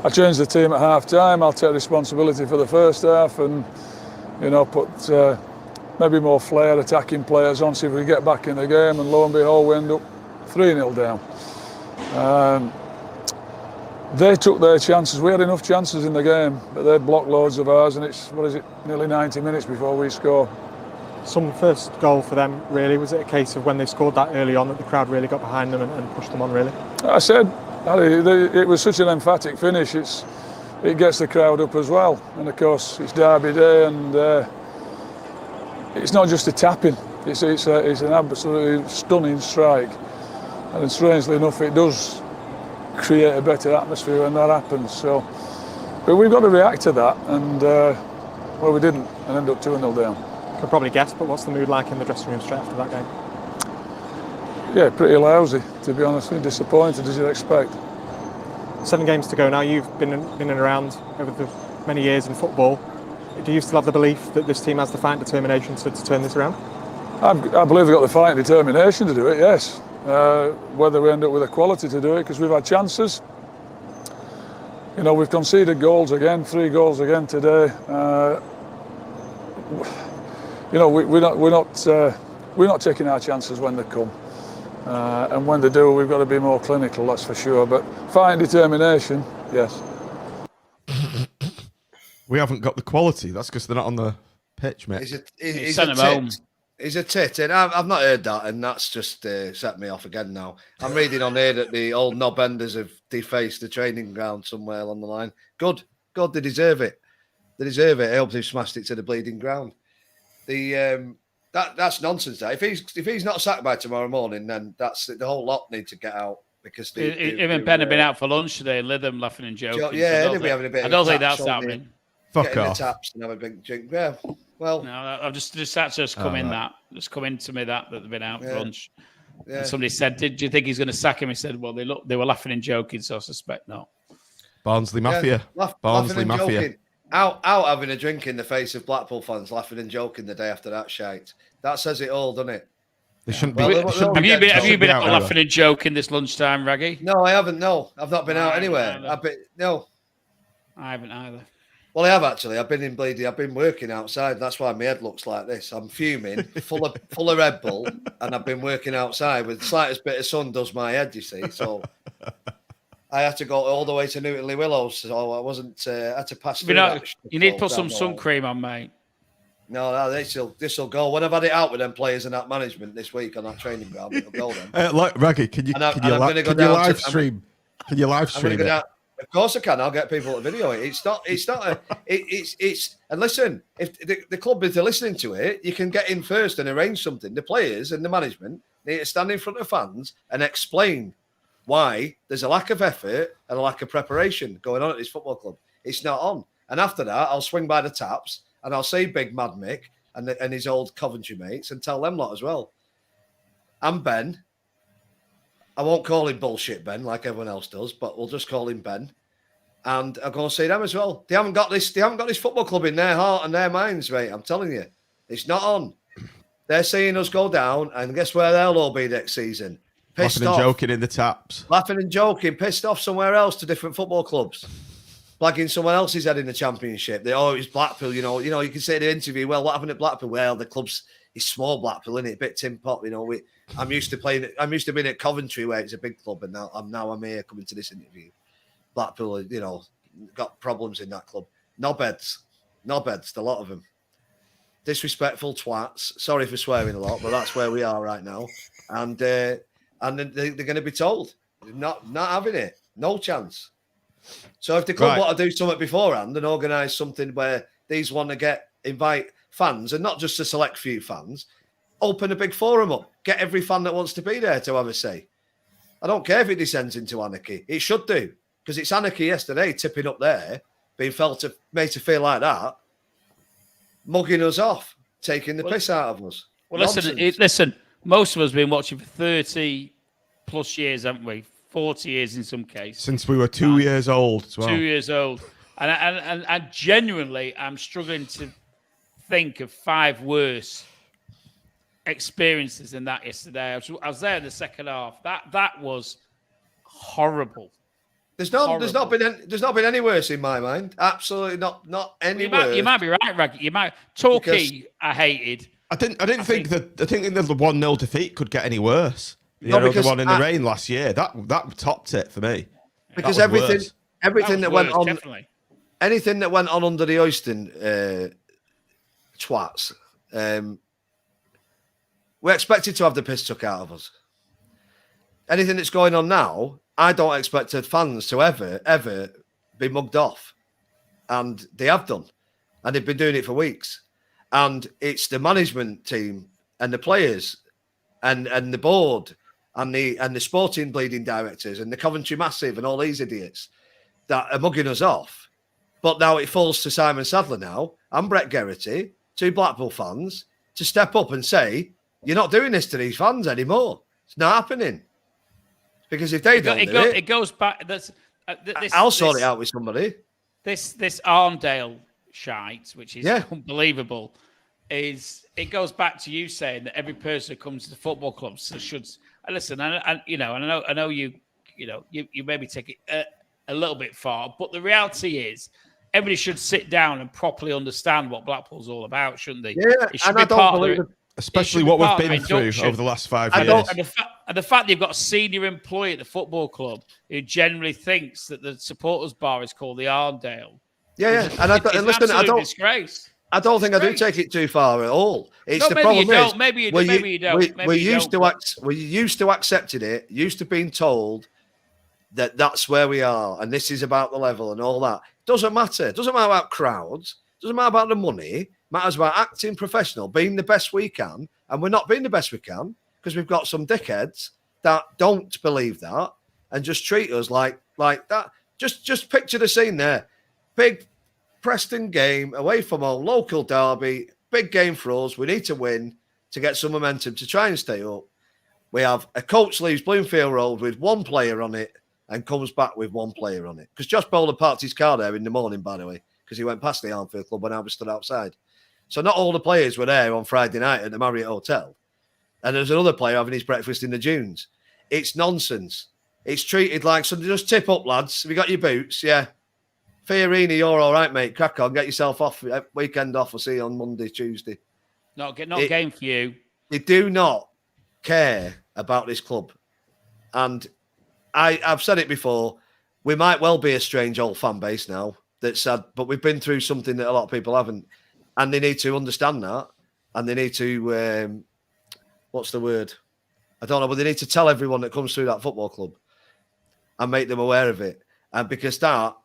I changed the team at half time. I'll take responsibility for the first half and, put maybe more flair, attacking players on, see if we get back in the game. And lo and behold, we end up 3-0 down. They took their chances. We had enough chances in the game, but they blocked loads of ours, and it's, nearly 90 minutes before we score. Some first goal for them, really. Was it a case of when they scored that early on that the crowd really got behind them and pushed them on, really? I said, it was such an emphatic finish. It gets the crowd up as well. And of course, it's Derby Day, and it's not just a tapping. It's an absolutely stunning strike. And strangely enough, it does create a better atmosphere when that happens. So, but we've got to react to that, and we didn't, and ended up 2-0 down. Could probably guess, but what's the mood like in the dressing room straight after that game? Yeah, pretty lousy, to be honest. Disappointed, as you'd expect. 7 games to go now. You've been in and around over the many years in football. Do you still have the belief that this team has the fight and determination to turn this around? I believe they've got the fight and determination to do it, yes. Whether we end up with the quality to do it, because we've had chances. We've conceded goals again, 3 goals again today. We're not taking our chances when they come. And when they do, we've got to be more clinical, that's for sure. But fight and determination, yes. We haven't got the quality. That's because they're not on the pitch, mate. He's a tit. He's a tit, and I've not heard that, and that's just set me off again now. I'm reading on here that the old knob enders have defaced the training ground somewhere along the line. Good, they deserve it. They deserve it. I hope they've smashed it to the bleeding ground. That's nonsense. That if he's not sacked by tomorrow morning, then that's the whole lot need to get out, because him and Ben have been out for lunch today in Lytham, laughing and joking. Yeah, they'll be having a bit. I don't think that's happening. Fuck off. The taps and have a big drink. Yeah, well, no, I've just come in that. Just come into me that they've been out for lunch. Yeah. And somebody said, "Do you think he's going to sack him?" He said, "Well, they were laughing and joking, so I suspect not." Barnsley Mafia. Barnsley Mafia. Joking. Out having a drink in the face of Blackpool fans, laughing and joking the day after that shite. That says it all, doesn't it? They shouldn't be. Have you been out anywhere. laughing and joking this lunchtime, Raggy? No, I haven't. No, I've not been out anywhere. I haven't either. Well, I have actually. I've been working outside. That's why my head looks like this. I'm fuming, full of Red Bull, and I've been working outside. With the slightest bit of sun does my head, you see. So I had to go all the way to Newtonley Willows, so I wasn't. I had to pass through. You need to put some sun cream on, mate. No, this will go. When I've had it out with them players and that management this week on that training ground, it'll go then. Raggy, can you live stream? Can you live stream it? Of course I can. I'll get people to video it. It's and listen, if the club, if they're listening to it, you can get in first and arrange something. The players and the management need to stand in front of fans and explain why there's a lack of effort and a lack of preparation going on at this football club. It's not on. And after that, I'll swing by the taps and I'll see Big Mad Mick and his old Coventry mates and tell them lot as well. And Ben. I won't call him bullshit Ben like everyone else does, but we'll just call him Ben. And I'm going to see them as well. They haven't got this football club in their heart and their minds, mate. I'm telling you, it's not on. They're seeing us go down, and guess where they'll all be next season? Pissed laughing off. And joking in the taps. Laughing and joking, pissed off somewhere else to different football clubs. Blagging someone else's head in the Championship. They always Blackpool, you can say in the interview, well, what happened at Blackpool? Well, the club's, it's small Blackpool, isn't it? A bit tin pot, you know. I'm used to being at Coventry where it's a big club, and now I'm here coming to this interview. Blackpool, you know, got problems in that club. Knobheads, a lot of them. Disrespectful twats. Sorry for swearing a lot, but that's where we are right now. And they're going to be told not having it, no chance. So if the club want to do something beforehand and organise something where these want to invite fans, and not just a select few fans, open a big forum up, get every fan that wants to be there to have a say. I don't care if it descends into anarchy. It should do, because it's anarchy yesterday, tipping up there, being made to feel like that, mugging us off, taking the piss out of us. Well, listen. Most of us have been watching for 30 plus years, haven't we? 40 years in some cases. Since we were 2 years old as well. 2 years old. And genuinely, I'm struggling to think of 5 worse experiences than that yesterday. I was there in the second half. That was horrible. There's not been any worse in my mind. Absolutely not any worse. You might be right, Raggy. Torquay, I hated. I didn't think the 1-0 defeat could get any worse. The one in the rain last year, that topped it for me. Because everything that went on, definitely. Anything that went on under the Oyston twats, we're expected to have the piss took out of us. Anything that's going on now, I don't expect the fans to ever be mugged off. And they have done. And they've been doing it for weeks. And it's the management team and the players and the board and the sporting bleeding directors and the Coventry Massive and all these idiots that are mugging us off. But now it falls to Simon Sadler now and Brett Geraghty, 2 Blackpool fans, to step up and say, you're not doing this to these fans anymore. It's not happening. Because if they it goes back. I'll sort it out with somebody. This Arndale shite, which is unbelievable, it goes back to you saying that every person who comes to the football club should listen. And I know you maybe take it a little bit far, but the reality is everybody should sit down and properly understand what Blackpool's all about, shouldn't they? Yeah, and I don't believe it. Especially what we've been through over the last 5 years. And the fact that you've got a senior employee at the football club who generally thinks that the supporters bar is called the Arndale. Yeah. Disgrace. I don't think I do take it too far at all. It's the problem. Maybe you don't. We're used to accepting it, used to being told that that's where we are, and this is about the level and all that. Doesn't matter. It doesn't matter about crowds. Doesn't matter about the money. It matters about acting professional, being the best we can, and we're not being the best we can because we've got some dickheads that don't believe that and just treat us like that. Just picture the scene there. Big Preston game, away from home, local derby, big game for us. We need to win to get some momentum to try and stay up. We have a coach leaves Bloomfield Road with 1 player on it and comes back with 1 player on it. Because Josh Bowler parked his car there in the morning, by the way, because he went past the Armfield Club when I was stood outside. So not all the players were there on Friday night at the Marriott Hotel. And there's another player having his breakfast in the dunes. It's nonsense. It's treated like, so just tip up, lads. Have you got your boots? Yeah. Fiorini, you're all right, mate. Crack on. Get yourself off. Weekend off. We'll see you on Monday, Tuesday. Not game for you. They do not care about this club. And I've said it before. We might well be a strange old fan base now. That's sad, but we've been through something that a lot of people haven't. And they need to understand that. And they need to, what's the word? I don't know, but they need to tell everyone that comes through that football club and make them aware of it. And because that,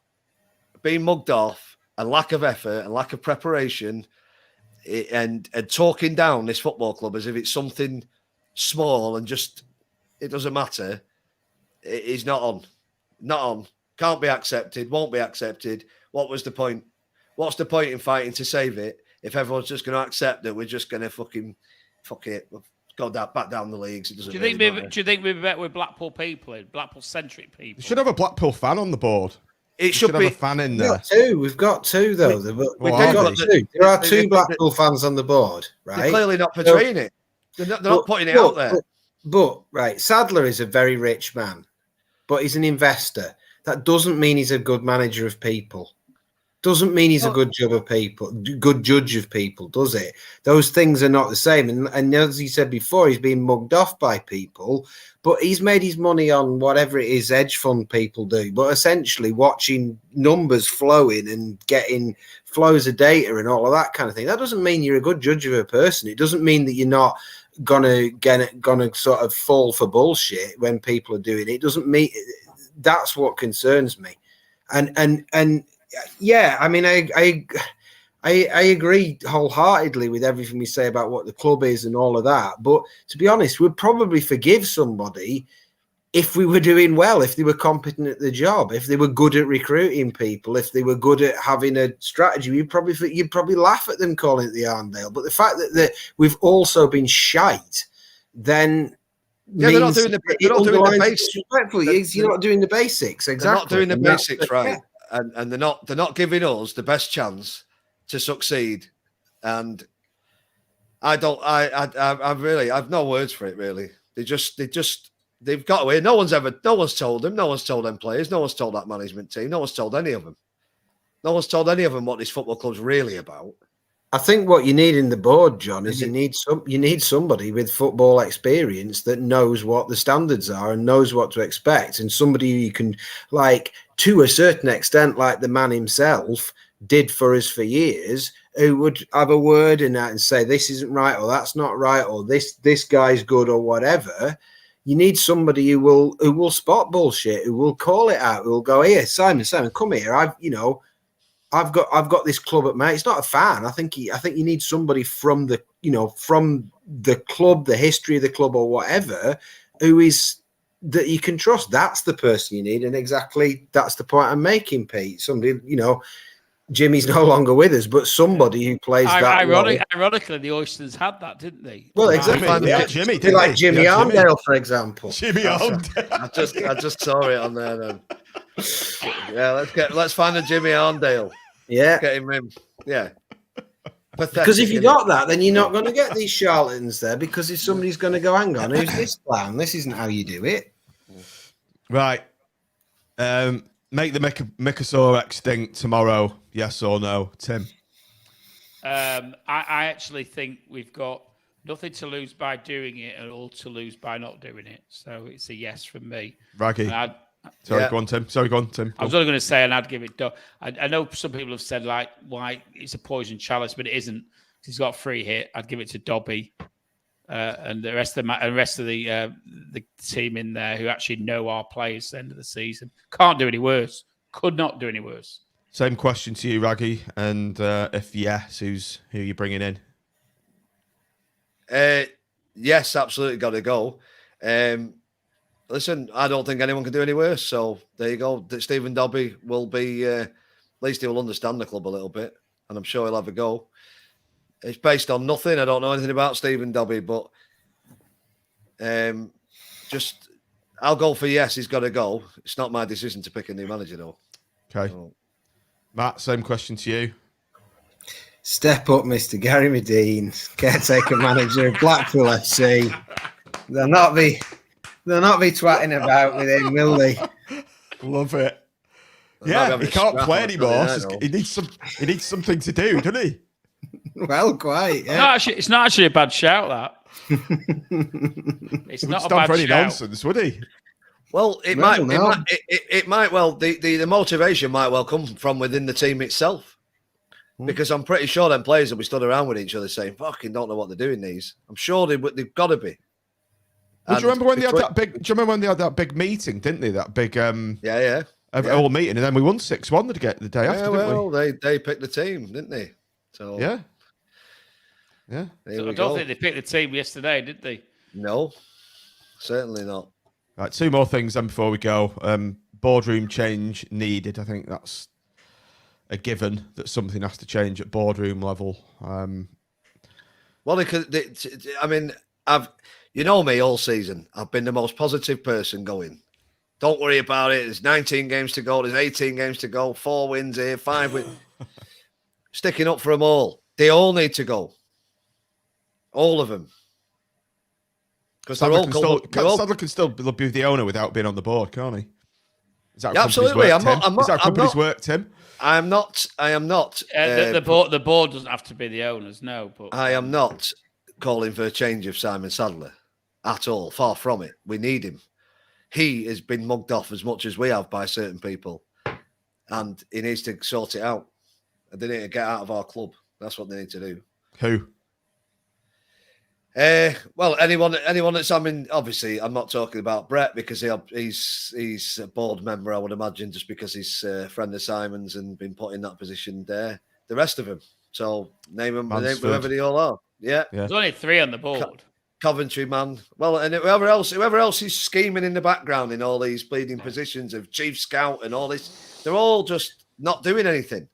being mugged off and lack of effort and lack of preparation and talking down this football club as if it's something small and just, it doesn't matter, it is not on. Not on. Can't be accepted, won't be accepted. What was the point? What's the point in fighting to save it if everyone's just going to accept that we're just going to fuck it, go back down the leagues? It doesn't. Do you think we're better with Blackpool people, Blackpool-centric people? You should have a Blackpool fan on the board. It should be have a fan in there. We've got two though. There are 2 Blackpool fans on the board, right? They're clearly not portraying it. They're not putting it out there. But Sadler is a very rich man, but he's an investor. That doesn't mean he's a good manager of people. doesn't mean he's a good judge of people, does it? Those things are not the same. And as he said before, he's been mugged off by people, but he's made his money on whatever it is hedge fund people do. But essentially watching numbers flowing and getting flows of data and all of that kind of thing, that doesn't mean you're a good judge of a person. It doesn't mean that you're not gonna sort of fall for bullshit when people are doing it. It doesn't mean that's what concerns me. And yeah, I mean, I agree wholeheartedly with everything we say about what the club is and all of that. But to be honest, we'd probably forgive somebody if we were doing well, if they were competent at the job, if they were good at recruiting people, if they were good at having a strategy. You'd probably laugh at them calling it the Arndale. But the fact that we've also been shite, then they're not doing the basics. You're not doing the basics. Exactly. They're not doing the basics right, and they're not giving us the best chance to succeed. And I really I've no words for it. Really, they've got away. No one's told them. No one's told them players. No one's told that management team. No one's told any of them. No one's told any of them what this football club's really about. I think what you need in the board, John, is you need somebody with football experience that knows what the standards are and knows what to expect, and somebody who you can, like, to a certain extent, like the man himself did for us for years, who would have a word in that and say this isn't right or that's not right or this guy's good or whatever. You need somebody who will spot bullshit, who will call it out, who will go, here, Simon, come here. I've got this club at mate. He's not a fan. I think you need somebody from the club, the history of the club or whatever, who is that you can trust. That's the person you need, and exactly that's the point I'm making, Pete. Somebody, Jimmy's no longer with us, but somebody who plays that role. Ironically, the Oysters had that, didn't they? Well, exactly. Yeah, Jimmy, didn't like Jimmy Arndale, for example. Jimmy Arndale. I just saw it on there then. Yeah, let's find a Jimmy Arndale. Yeah, get him in. Yeah, because if you got that, then you're not going to get these charlatans there. Because if somebody's going to go, hang on, who's this clown? This isn't how you do it. Right. Make the Mykosaur extinct tomorrow. Yes or no, Tim? I actually think we've got nothing to lose by doing it and all to lose by not doing it. So it's a yes from me. Raggy. Sorry, go on, Tim. I was only going to say, and I'd give it. I know some people have said, like, why it's a poison chalice, but it isn't. He's got a free hit. I'd give it to Dobby and the rest of the team in there who actually know our players at the end of the season. Can't do any worse. Could not do any worse. Same question to you, Raggy. And if yes, who are you bringing in? Yes, absolutely got to go. Listen, I don't think anyone can do any worse. So there you go. Stephen Dobby will be, at least he'll understand the club a little bit, and I'm sure he'll have a go. It's based on nothing. I don't know anything about Stephen Dobby, but I'll go for yes, he's got to go. It's not my decision to pick a new manager, though. Okay. So. Matt, same question to you. Step up, Mr. Gary Medine, caretaker manager of Blackpool FC. They'll not be twatting about with him, will they? Love it. Yeah, he can't play anymore. He needs something to do, doesn't he? Well, quite. Yeah. It's not actually a bad shout. That it's not a bad for any shout. nonsense, would he? Well, it might. Well, the motivation might well come from within the team itself, because I'm pretty sure them players will be stood around with each other saying, "Fucking don't know what they're doing." I'm sure they've got to be. Well, do you remember when they had that big? Do you remember when they had that big meeting? Didn't they? That big whole meeting, and then we won 6-1 the day after. Well, they picked the team, didn't they? So yeah. So I don't think they picked the team yesterday, did they? No, certainly not. Right, two more things then before we go. Boardroom change needed. I think that's a given that something has to change at boardroom level. Well, I mean, you know me all season. I've been the most positive person going. Don't worry about it. There's 19 games to go. There's 18 games to go. 4 wins here, 5 wins. Sticking up for them all. They all need to go. All of them. Because Sadler can still be the owner without being on the board, can't he? Is that Yeah, absolutely. Is that a company's work, Tim? I am not. The board doesn't have to be the owners, no. But I am not calling for a change of Simon Sadler at all. Far from it. We need him. He has been mugged off as much as we have by certain people, and he needs to sort it out. And they need to get out of our club. That's what they need to do. Who? Well, anyone that's, I mean, obviously, I'm not talking about Brett because he's a board member, I would imagine, just because he's a friend of Simon's and been put in that position there. The rest of them. So name them, whoever they all are. Yeah. There's only 3 on the board. Coventry man. Well, and whoever else is scheming in the background in all these bleeding positions of chief scout and all this, they're all just not doing anything.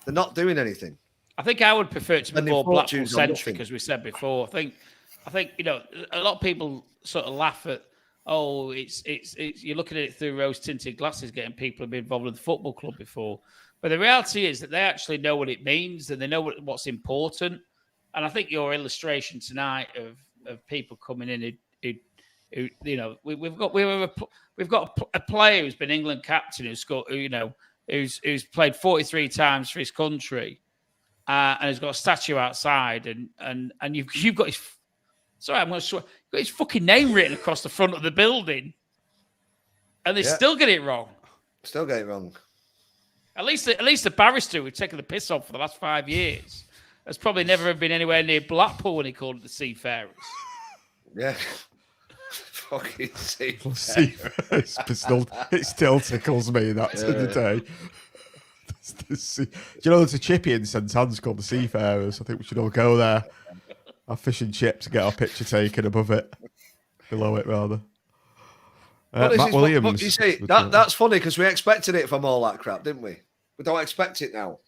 They're not doing anything. I think I would prefer it to be more Blackpool centric, as we said before. I think a lot of people sort of laugh at, it's you're looking at it through rose tinted glasses, getting people who've been involved with the football club before. But the reality is that they actually know what it means and they know what's important. And I think your illustration tonight of people coming in who we've got a player who's been England captain who's played 43 times for his country and has got a statue outside and you've got his. Sorry, I'm going to swear. You've got his fucking name written across the front of the building, and they still get it wrong. Still get it wrong. At least the barrister who's taken the piss off for the last 5 years has probably never been anywhere near Blackpool when he called it the Seafarers. Yeah. Fucking Seafarers. It still tickles me that to the day. Do you know there's a chippy in St Anne's called the Seafarers? I think we should all go there. Our fish and chips, get our picture taken above it, below it rather. Matt Williams. But you see, that's funny because we expected it from all that crap, didn't we? We don't expect it now.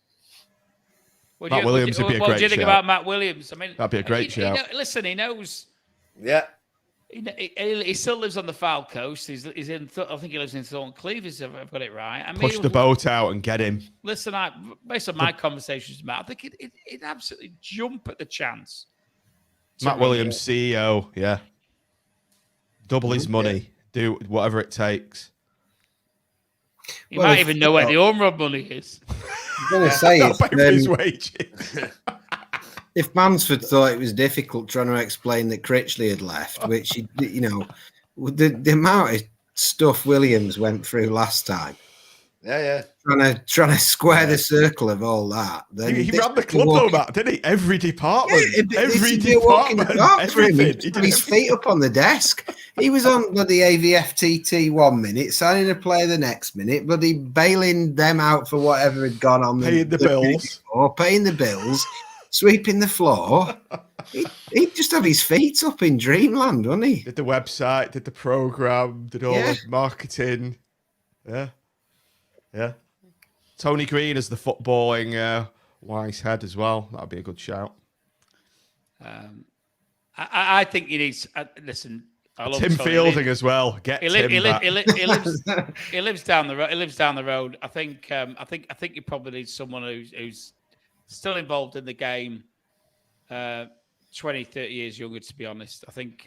Matt Williams would be a great shout. What do you think about Matt Williams? I mean, that'd be a great shout. Listen, he knows. Yeah. He still lives on the Foul Coast. He's in. I think he lives in Thornton Cleves. If I've got it right. I mean, push the boat out and get him. Listen, based on my conversations with Matt, I think he'd absolutely jump at the chance. Matt Williams, CEO, yeah. Double his money, do whatever it takes. You might even know where the home run money is. I'm going to say his wages. If Mansford thought it was difficult trying to explain that Critchley had left, which the amount of stuff Williams went through last time. Yeah. Trying to square the circle of all that. Then he ran the club though, Matt, didn't he? Every department. Yeah, every department. Everything. He had his feet up on the desk. He was on bloody AVFTT 1 minute, signing a player the next minute, bloody bailing them out for whatever had gone on. Paying the bills. Or paying the bills, sweeping the floor. He'd just have his feet up in dreamland, wouldn't he? Did the website, did the programme, did all the marketing. Yeah. Tony Green as the footballing wise head as well. That'd be a good shout. I think he needs. Listen, I love Tim Tony. Fielding as well. Get Tim back. He lives down the road. He lives down the road. I think you probably need someone who's still involved in the game. 20, 30 years younger, to be honest. I think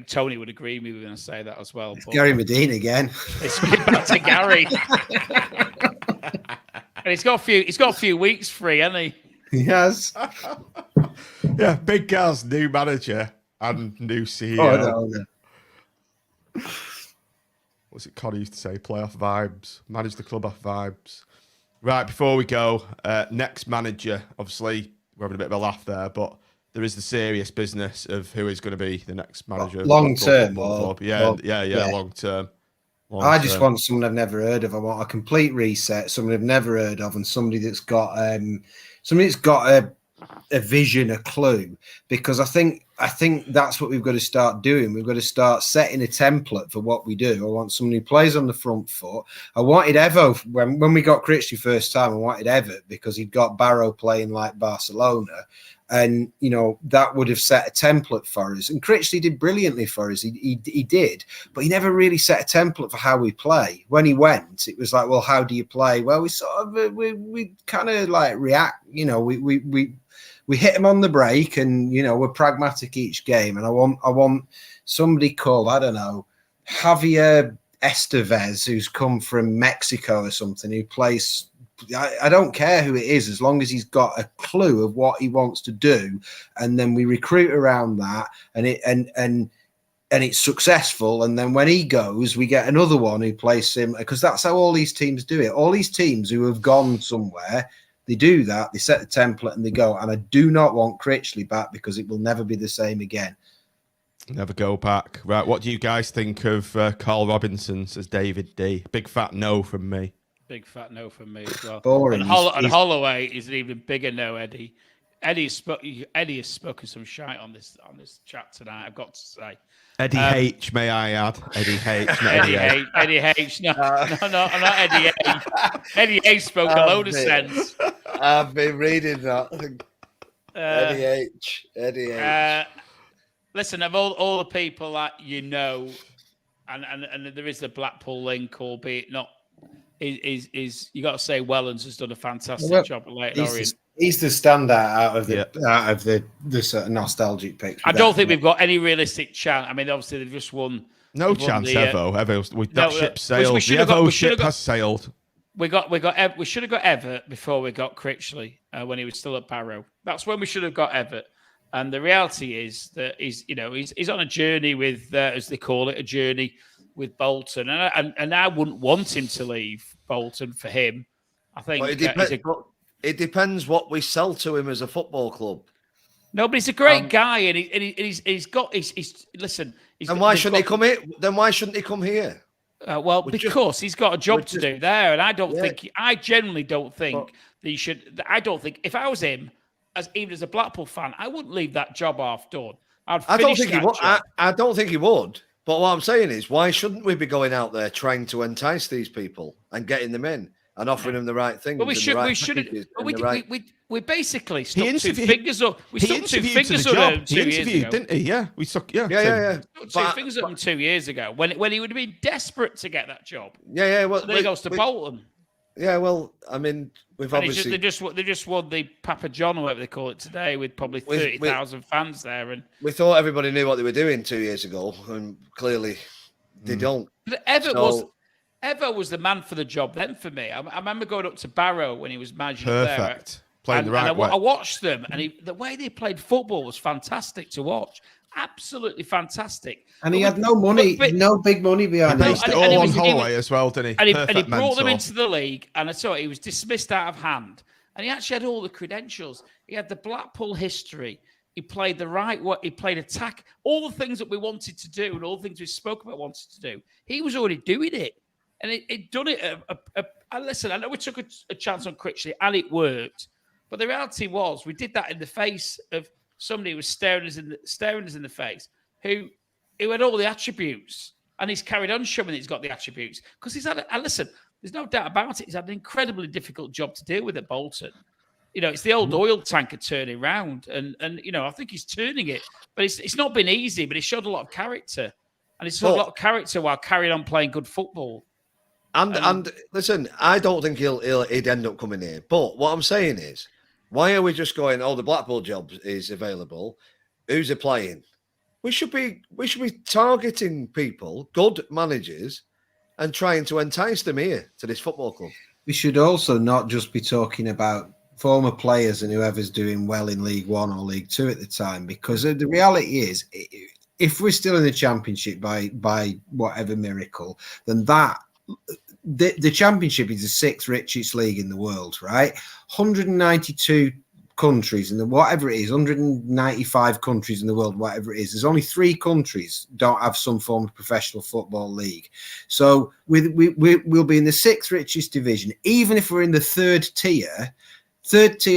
Tony would agree with me when I say that as well. It's Gary Medine again. It's back to Gary, and he's got a few weeks free, hasn't he? He has. Yeah, Big Gaz, new manager and new CEO. Oh, no. What's it Connie used to say? Play off vibes. Manage the club off vibes. Right, before we go, next manager. Obviously, we're having a bit of a laugh there, but there is the serious business of who is going to be the next manager. Long term. Yeah, long term. I just want someone I've never heard of. I want a complete reset, someone I've never heard of, and somebody that's got a vision, a clue. Because I think that's what we've got to start doing. We've got to start setting a template for what we do. I want someone who plays on the front foot. I wanted Evo when we got Critchley first time. I wanted Evo because he'd got Barrow playing like Barcelona. And, that would have set a template for us. And Critchley did brilliantly for us. He did. But he never really set a template for how we play. When he went, it was like, well, how do you play? Well, we sort of, we kind of like react. We hit him on the break and, we're pragmatic each game. And I want somebody called, I don't know, Javier Estevez, who's come from Mexico or something, who plays. I don't care who it is, as long as he's got a clue of what he wants to do, and then we recruit around that, and it's successful. And then when he goes, we get another one who plays similar, because that's how all these teams do it. All these teams who have gone somewhere, they do that. They set the template and they go. And I do not want Critchley back, because it will never be the same again. Never go back. Right, what do you guys think of Carl Robinson, says David D? Big fat no from me. Big fat no from me as well. Boring. And Holloway is an even bigger no, Eddie. Eddie has spoken some shite on this chat tonight, I've got to say. Eddie H, may I add? Eddie H, not Eddie H. Eddie H. No, not Eddie H. Eddie H spoke a load of sense. I've been reading that. Eddie H. Listen, of all the people that you know, and there is the Blackpool link, albeit not. Is you got to say Wellens has done a fantastic job at Leyton Orient. He's the standout out of the sort of nostalgic picture. I don't think we've got any realistic chance. I mean, obviously they've just won. No chance, Evo. That ship sailed. The Evo ship has sailed. We should have got Everett before we got Critchley when he was still at Barrow. That's when we should have got Everett. And the reality is that he's on a journey with, as they call it, a journey with Bolton, and I wouldn't want him to leave Bolton for him. I think it depends what we sell to him as a football club. No, but he's a great guy, and he's listen. And why shouldn't he come here? Then why shouldn't he come here? Because he's got a job to do there, and I generally don't think that he should. I don't think if I was him, even as a Blackpool fan, I wouldn't leave that job half done. I don't think he would. I don't think he would. But what I'm saying is, why shouldn't we be going out there trying to entice these people and getting them in and offering them the right things? But we basically stuck two fingers up. We stuck 2 fingers up him 2 years ago, didn't he? Yeah, we stuck. Yeah. Two fingers up him 2 years ago when he would have been desperate to get that job. Yeah. Well, then he goes to Bolton. Yeah, well, I mean, we've obviously they just won the Papa John or whatever they call it today with probably 30,000 fans there, and we thought everybody knew what they were doing 2 years ago, and clearly they don't. But Evo was the man for the job then for me. I remember going up to Barrow when he was managing there. Playing the right way. I watched them, and the way they played football was fantastic to watch. Absolutely fantastic. And he had no money, no big money behind him. He based it all on Holloway as well, didn't he? And he brought them into the league, and I saw he was dismissed out of hand. And he actually had all the credentials. He had the Blackpool history. He played the right way. He played attack. All the things that we wanted to do and all the things we spoke about wanted to do. He was already doing it. And he'd done it. Listen, I know we took a chance on Critchley, and it worked. But the reality was we did that in the face of somebody who was staring us in the face, who had all the attributes, and he's carried on showing that he's got the attributes because he's had. Listen, there's no doubt about it. He's had an incredibly difficult job to deal with at Bolton. It's the old oil tanker turning round, and I think he's turning it, but it's not been easy. But he showed a lot of character, and he showed a lot of character while carrying on playing good football. And listen, I don't think he'd end up coming here. But what I'm saying is, why are we just going, the Blackpool job is available? Who's applying? We should be targeting people, good managers, and trying to entice them here to this football club. We should also not just be talking about former players and whoever's doing well in League One or League Two at the time, because the reality is, if we're still in the Championship by whatever miracle, then the Championship is the sixth richest league in the world, right? 192 countries and whatever it is, 195 countries in the world, whatever it is. There's only 3 countries don't have some form of professional football league. So we'll be in the 6th richest division, even if we're in the third tier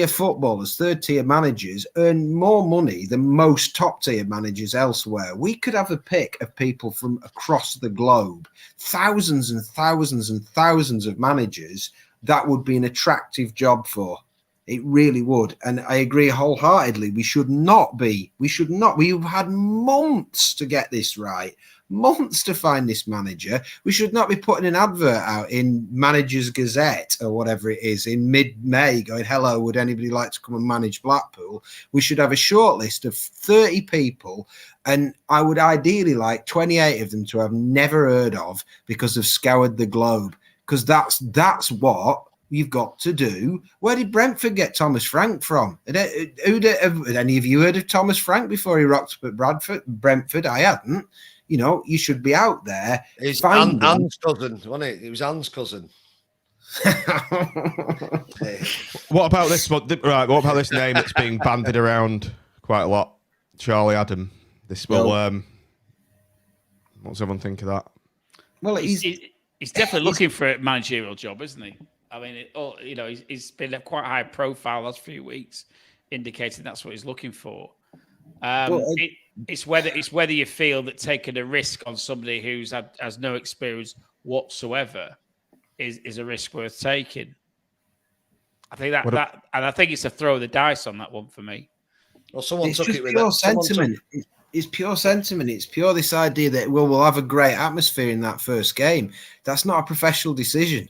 footballers, third tier managers earn more money than most top tier managers elsewhere. We could have a pick of people from across the globe, thousands and thousands and thousands of managers that would be an attractive job for. It really would. And I agree wholeheartedly. We should not. We've had months to get this right, months to find this manager. We should not be putting an advert out in Manager's Gazette or whatever it is in mid-May going, hello, would anybody like to come and manage Blackpool? We should have a short list of 30 people. And I would ideally like 28 of them to have never heard of because they've scoured the globe. Because that's what you've got to do. Where did Brentford get Thomas Frank from? Had any of you heard of Thomas Frank before he rocked up at Brentford? I hadn't. You know, you should be out there. It's Anne's cousin, wasn't it? It was Anne's cousin. What about this one? Right, what about this name that's being bandied around quite a lot? Charlie Adam. This will. What's everyone think of that? Well, he's definitely looking for a managerial job, isn't he? I mean, he's been quite high profile last few weeks, indicating that's what he's looking for. It's whether you feel that taking a risk on somebody has no experience whatsoever is a risk worth taking. I think and I think it's a throw of the dice on that one for me. Well, someone it's took just it with pure sentiment. It's pure sentiment. It's pure this idea that we'll have a great atmosphere in that first game. That's not a professional decision.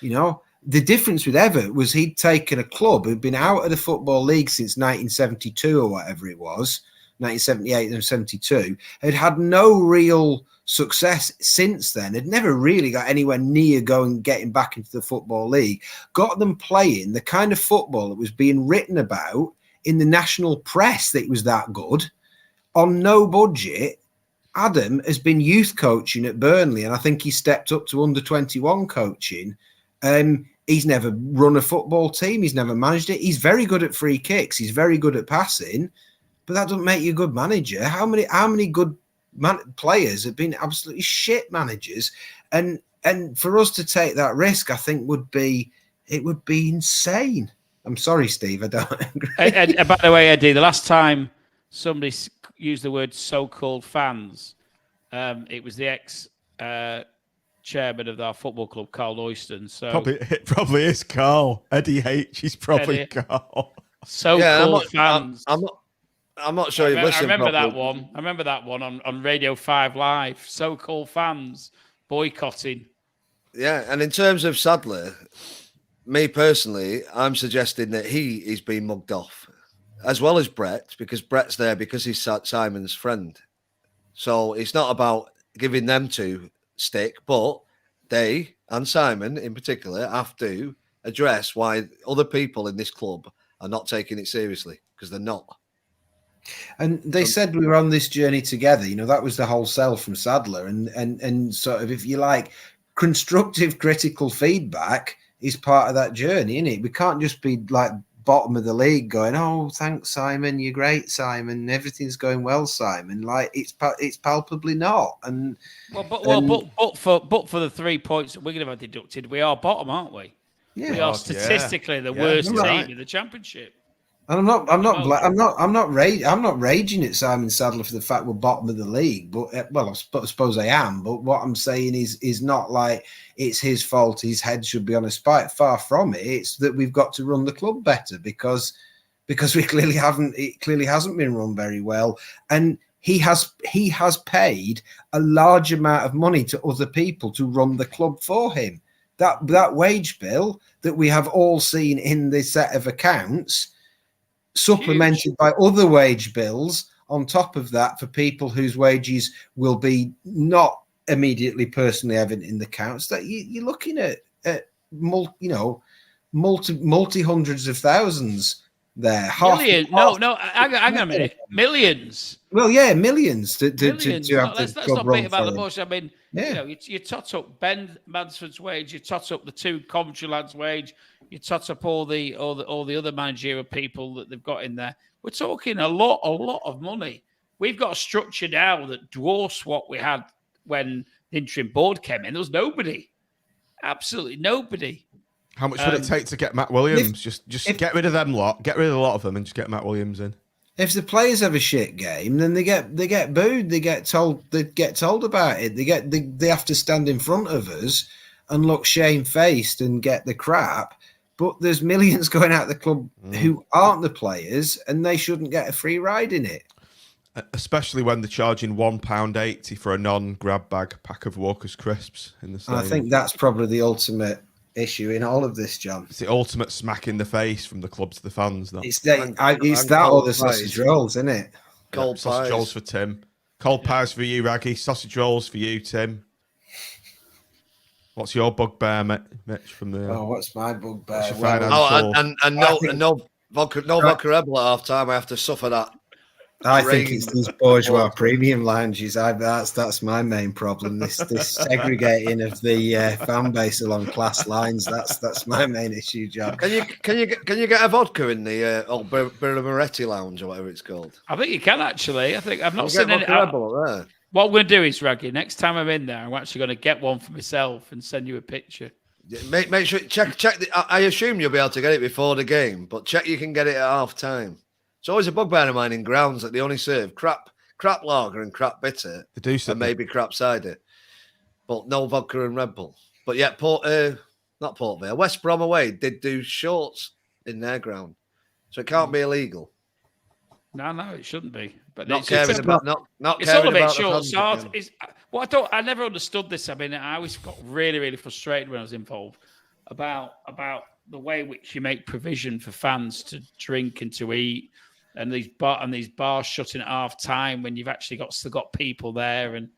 You know, the difference with Everett was he'd taken a club who'd been out of the Football League since 1972 or whatever it was, 1978 and 72, had no real success since then. Had never really got anywhere near getting back into the Football League. Got them playing the kind of football that was being written about in the national press that it was that good on no budget. Adam has been youth coaching at Burnley, and I think he stepped up to under 21 coaching. He's never run a football team. He's never managed it. He's very good at free kicks. He's very good at passing, but that doesn't make you a good manager. How many good players have been absolutely shit managers? And for us to take that risk, I think would be insane. I'm sorry, Steve. I don't agree. And by the way, Eddie, the last time somebody used the word so-called fans, it was the ex chairman of our football club, Carl Oyston. So it probably is Carl. Eddie H. He's probably Carl. So-called fans. I'm not sure you've listened. I remember that one on Radio 5 Live. So-called fans boycotting. Yeah, and in terms of Sadler, me personally, I'm suggesting that he is being mugged off, as well as Brett, because Brett's there because he's Simon's friend. So it's not about giving them two stick, but they and Simon in particular have to address why other people in this club are not taking it seriously, because they're not. And they said we were on this journey together. You know, that was the whole sell from Sadler. And sort of, if you like, constructive critical feedback is part of that journey, isn't it? We can't just be like bottom of the league going, oh, thanks, Simon, you're great, Simon, everything's going well, Simon. Like it's palpably not. And but for the 3 points that we're going to have deducted, we are bottom, aren't we? Yeah, we are statistically the worst team in the championship. And I'm not raging at Simon Sadler for the fact we're bottom of the league, but I suppose I am. But what I'm saying is not like it's his fault. His head should be on a spike. Far from it. It's that we've got to run the club better because we clearly haven't. It clearly hasn't been run very well, and he has paid a large amount of money to other people to run the club for him. That wage bill that we have all seen in this set of accounts, supplemented by other wage bills on top of that for people whose wages will be not immediately personally evident in the accounts, that you're looking at multi hundreds of thousands there. Hang on a minute. Millions. Well, yeah, millions to millions. have Let's not beat about the bush. I mean, you tot up Ben Mansford's wage, you tot up the two Coventry lads' wage, you tot up all the other managerial people that they've got in there. We're talking a lot of money. We've got a structure now that dwarfs what we had when the interim board came in. There was nobody, absolutely nobody. How much would it take to get Matt Williams? Just get rid of them lot, get rid of a lot of them, and just get Matt Williams in. If the players have a shit game, then they get booed. They get told about it. They have to stand in front of us and look shamefaced and get the crap but there's millions going out of the club who aren't the players, and they shouldn't get a free ride in it. Especially when they're charging £1.80 for a non-grab bag pack of Walker's crisps in the stadium. I think that's probably the ultimate issue in all of this, John. It's the ultimate smack in the face from the club to the fans. Though. It's that or the sausage rolls, isn't it? Cold sausage rolls for Tim. Cold pies for you, Raggy. Sausage rolls for you, Tim. What's your bugbear, Mitch? From the what's my bugbear? No vodka Red Bull at half time. I have to suffer that. I think it's these bourgeois premium lounges. That's my main problem. This segregating of the fan base along class lines. That's my main issue, John. Can you get a vodka in the old Moretti lounge or whatever it's called? I think you can actually. I think I've not seen any. What I'm going to do is, Raggy, next time I'm in there, I'm actually going to get one for myself and send you a picture. Make sure check. I assume you'll be able to get it before the game, but check you can get it at half time. It's always a bugbear of mine in grounds that they only serve crap lager and crap bitter, and maybe crap cider, but no vodka and Red Bull. But yet, not Port Vale, West Brom away did do shorts in their ground, so it can't be illegal. No, it shouldn't be. But not caring about it's all a bit short. I never understood this. I mean, I always got really, really frustrated when I was involved about the way in which you make provision for fans to drink and to eat. And these bars shutting at half time when you've actually still got people there, and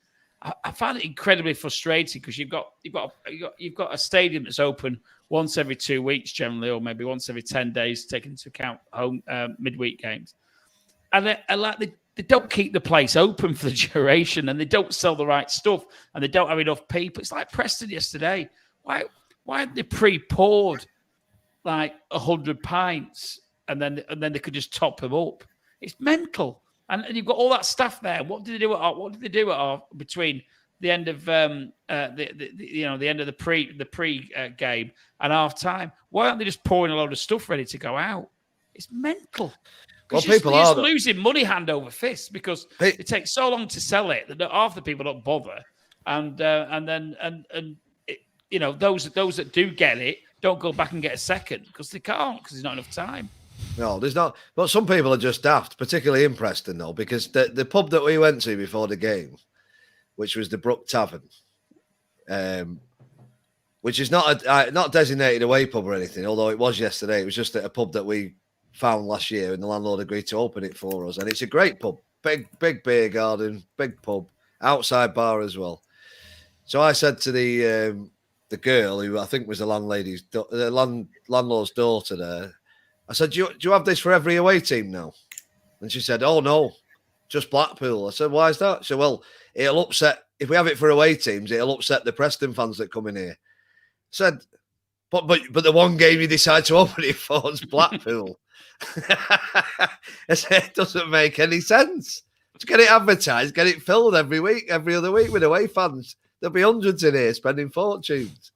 I find it incredibly frustrating because you've got a stadium that's open once every 2 weeks generally, or maybe once every 10 days, taking into account home midweek games, and they don't keep the place open for the duration, and they don't sell the right stuff, and they don't have enough people. It's like Preston yesterday. Why haven't they pre-poured like 100 pints? And then they could just top them up. It's mental, and you've got all that staff there. What did they do between the end of the end of the pre game and half time? Why aren't they just pouring a load of stuff ready to go out? It's mental. Well, people are losing money hand over fist because it takes so long to sell it that half the people don't bother, and those that do get it don't go back and get a second because they can't because there's not enough time. No, there's not. But some people are just daft, particularly in Preston, though, because the pub that we went to before the game, which was the Brook Tavern, which is not a designated away pub or anything, although it was yesterday. It was just a pub that we found last year, and the landlord agreed to open it for us. And it's a great pub, big beer garden, big pub, outside bar as well. So I said to the girl, who I think was the landlord's daughter there, I said, do you have this for every away team now? And she said, oh, no, just Blackpool. I said, why is that? She said, well, it'll upset, if we have it for away teams, it'll upset the Preston fans that come in here. I said, but the one game you decide to open it for is Blackpool. I said, it doesn't make any sense. To get it advertised, get it filled every other week with away fans. There'll be hundreds in here spending fortunes.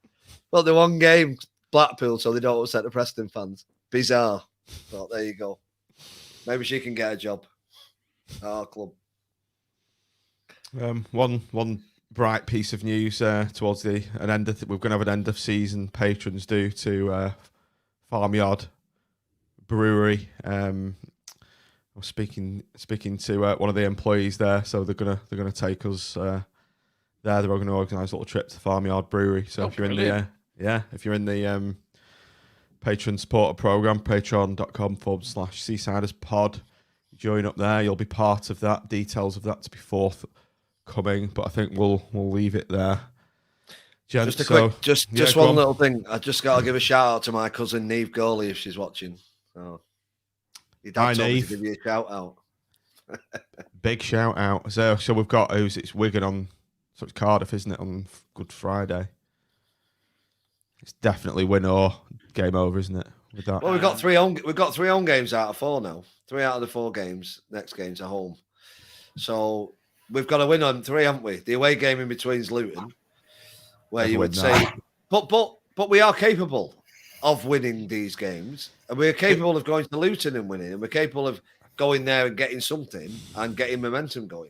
Well, the one game, Blackpool, so they don't upset the Preston fans. Bizarre. Well, there you go. Maybe she can get a job at our club. One bright piece of news towards we're going to have an end of season patrons due to Farmyard Brewery. I was speaking to one of the employees there, so they're gonna take us there. They're going to organise a little trip to Farmyard Brewery. So if you're in the patron supporter program, patreon.com/seasiderspod. Join up there. You'll be part of that. Details of that to be forthcoming, but I think we'll leave it there. Gents, just one little thing. I just got to give a shout out to my cousin Neve Goalie if she's watching. So, your dad told me to give you a shout out. Big shout out. So we've got it's Wigan on. So it's Cardiff, isn't it, on Good Friday? It's definitely win or game over, isn't it? With that. Well, we've got three home games out of 4 now. 3 out of the 4 games. Next games are home. So we've got to win on 3, haven't we? The away game in between is Luton, where you would say, but we are capable of winning these games, and we're capable of going to Luton and winning, and we're capable of going there and getting something and getting momentum going.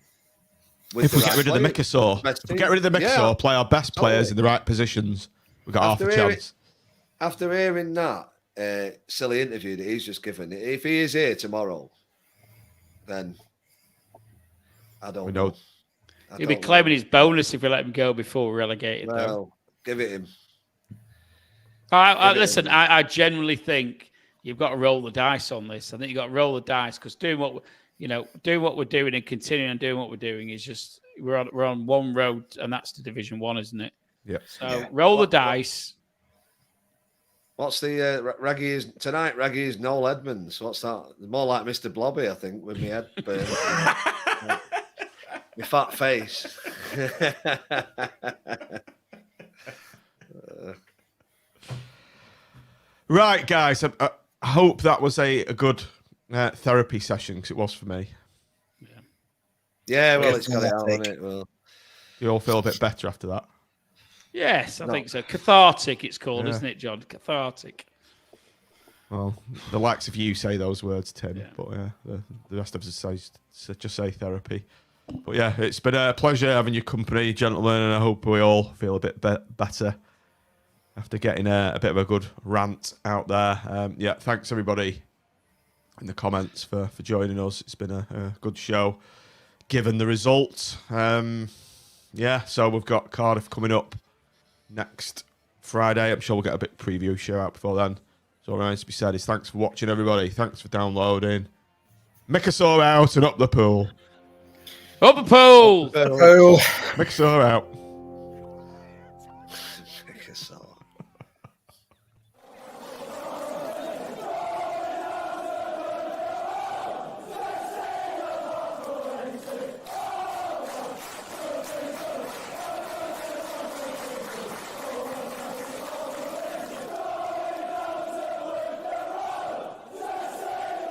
If we get rid of the Mickasaw, play our best players in the right positions, we've got half a chance. After hearing that, silly interview that he's just given. If he is here tomorrow, then I don't know. He'll be claiming his bonus if we let him go before we're relegated. Well, give it him. Listen, I genuinely think you've got to roll the dice on this. I think you've got to roll the dice because doing what we're doing and continuing on doing what we're doing is just we're on one road, and that's to Division 1, isn't it? Yeah. So roll the dice. What's the Raggy is tonight? Raggy is Noel Edmonds. What's that? More like Mr. Blobby, I think, with my head burning. My fat face. Right, guys. I hope that was a good therapy session, because it was for me. Yeah, well, it's got it out on it. Well, you all feel a bit better after that? Yes, I think so. Cathartic, it's called, isn't it, John? Cathartic. Well, the likes of you say those words, Tim, but the rest of us just say therapy. But yeah, it's been a pleasure having your company, gentlemen, and I hope we all feel a bit better after getting a bit of a good rant out there. Yeah, thanks everybody in the comments for joining us. It's been a good show, given the results. Yeah, so we've got Cardiff coming up next Friday. I'm sure we'll get a bit preview show out before then. So all remains to be said is thanks for watching, everybody. Thanks for downloading. Make us all out and up the pool. Up the pool! Up the pool. Make us all out. make us all.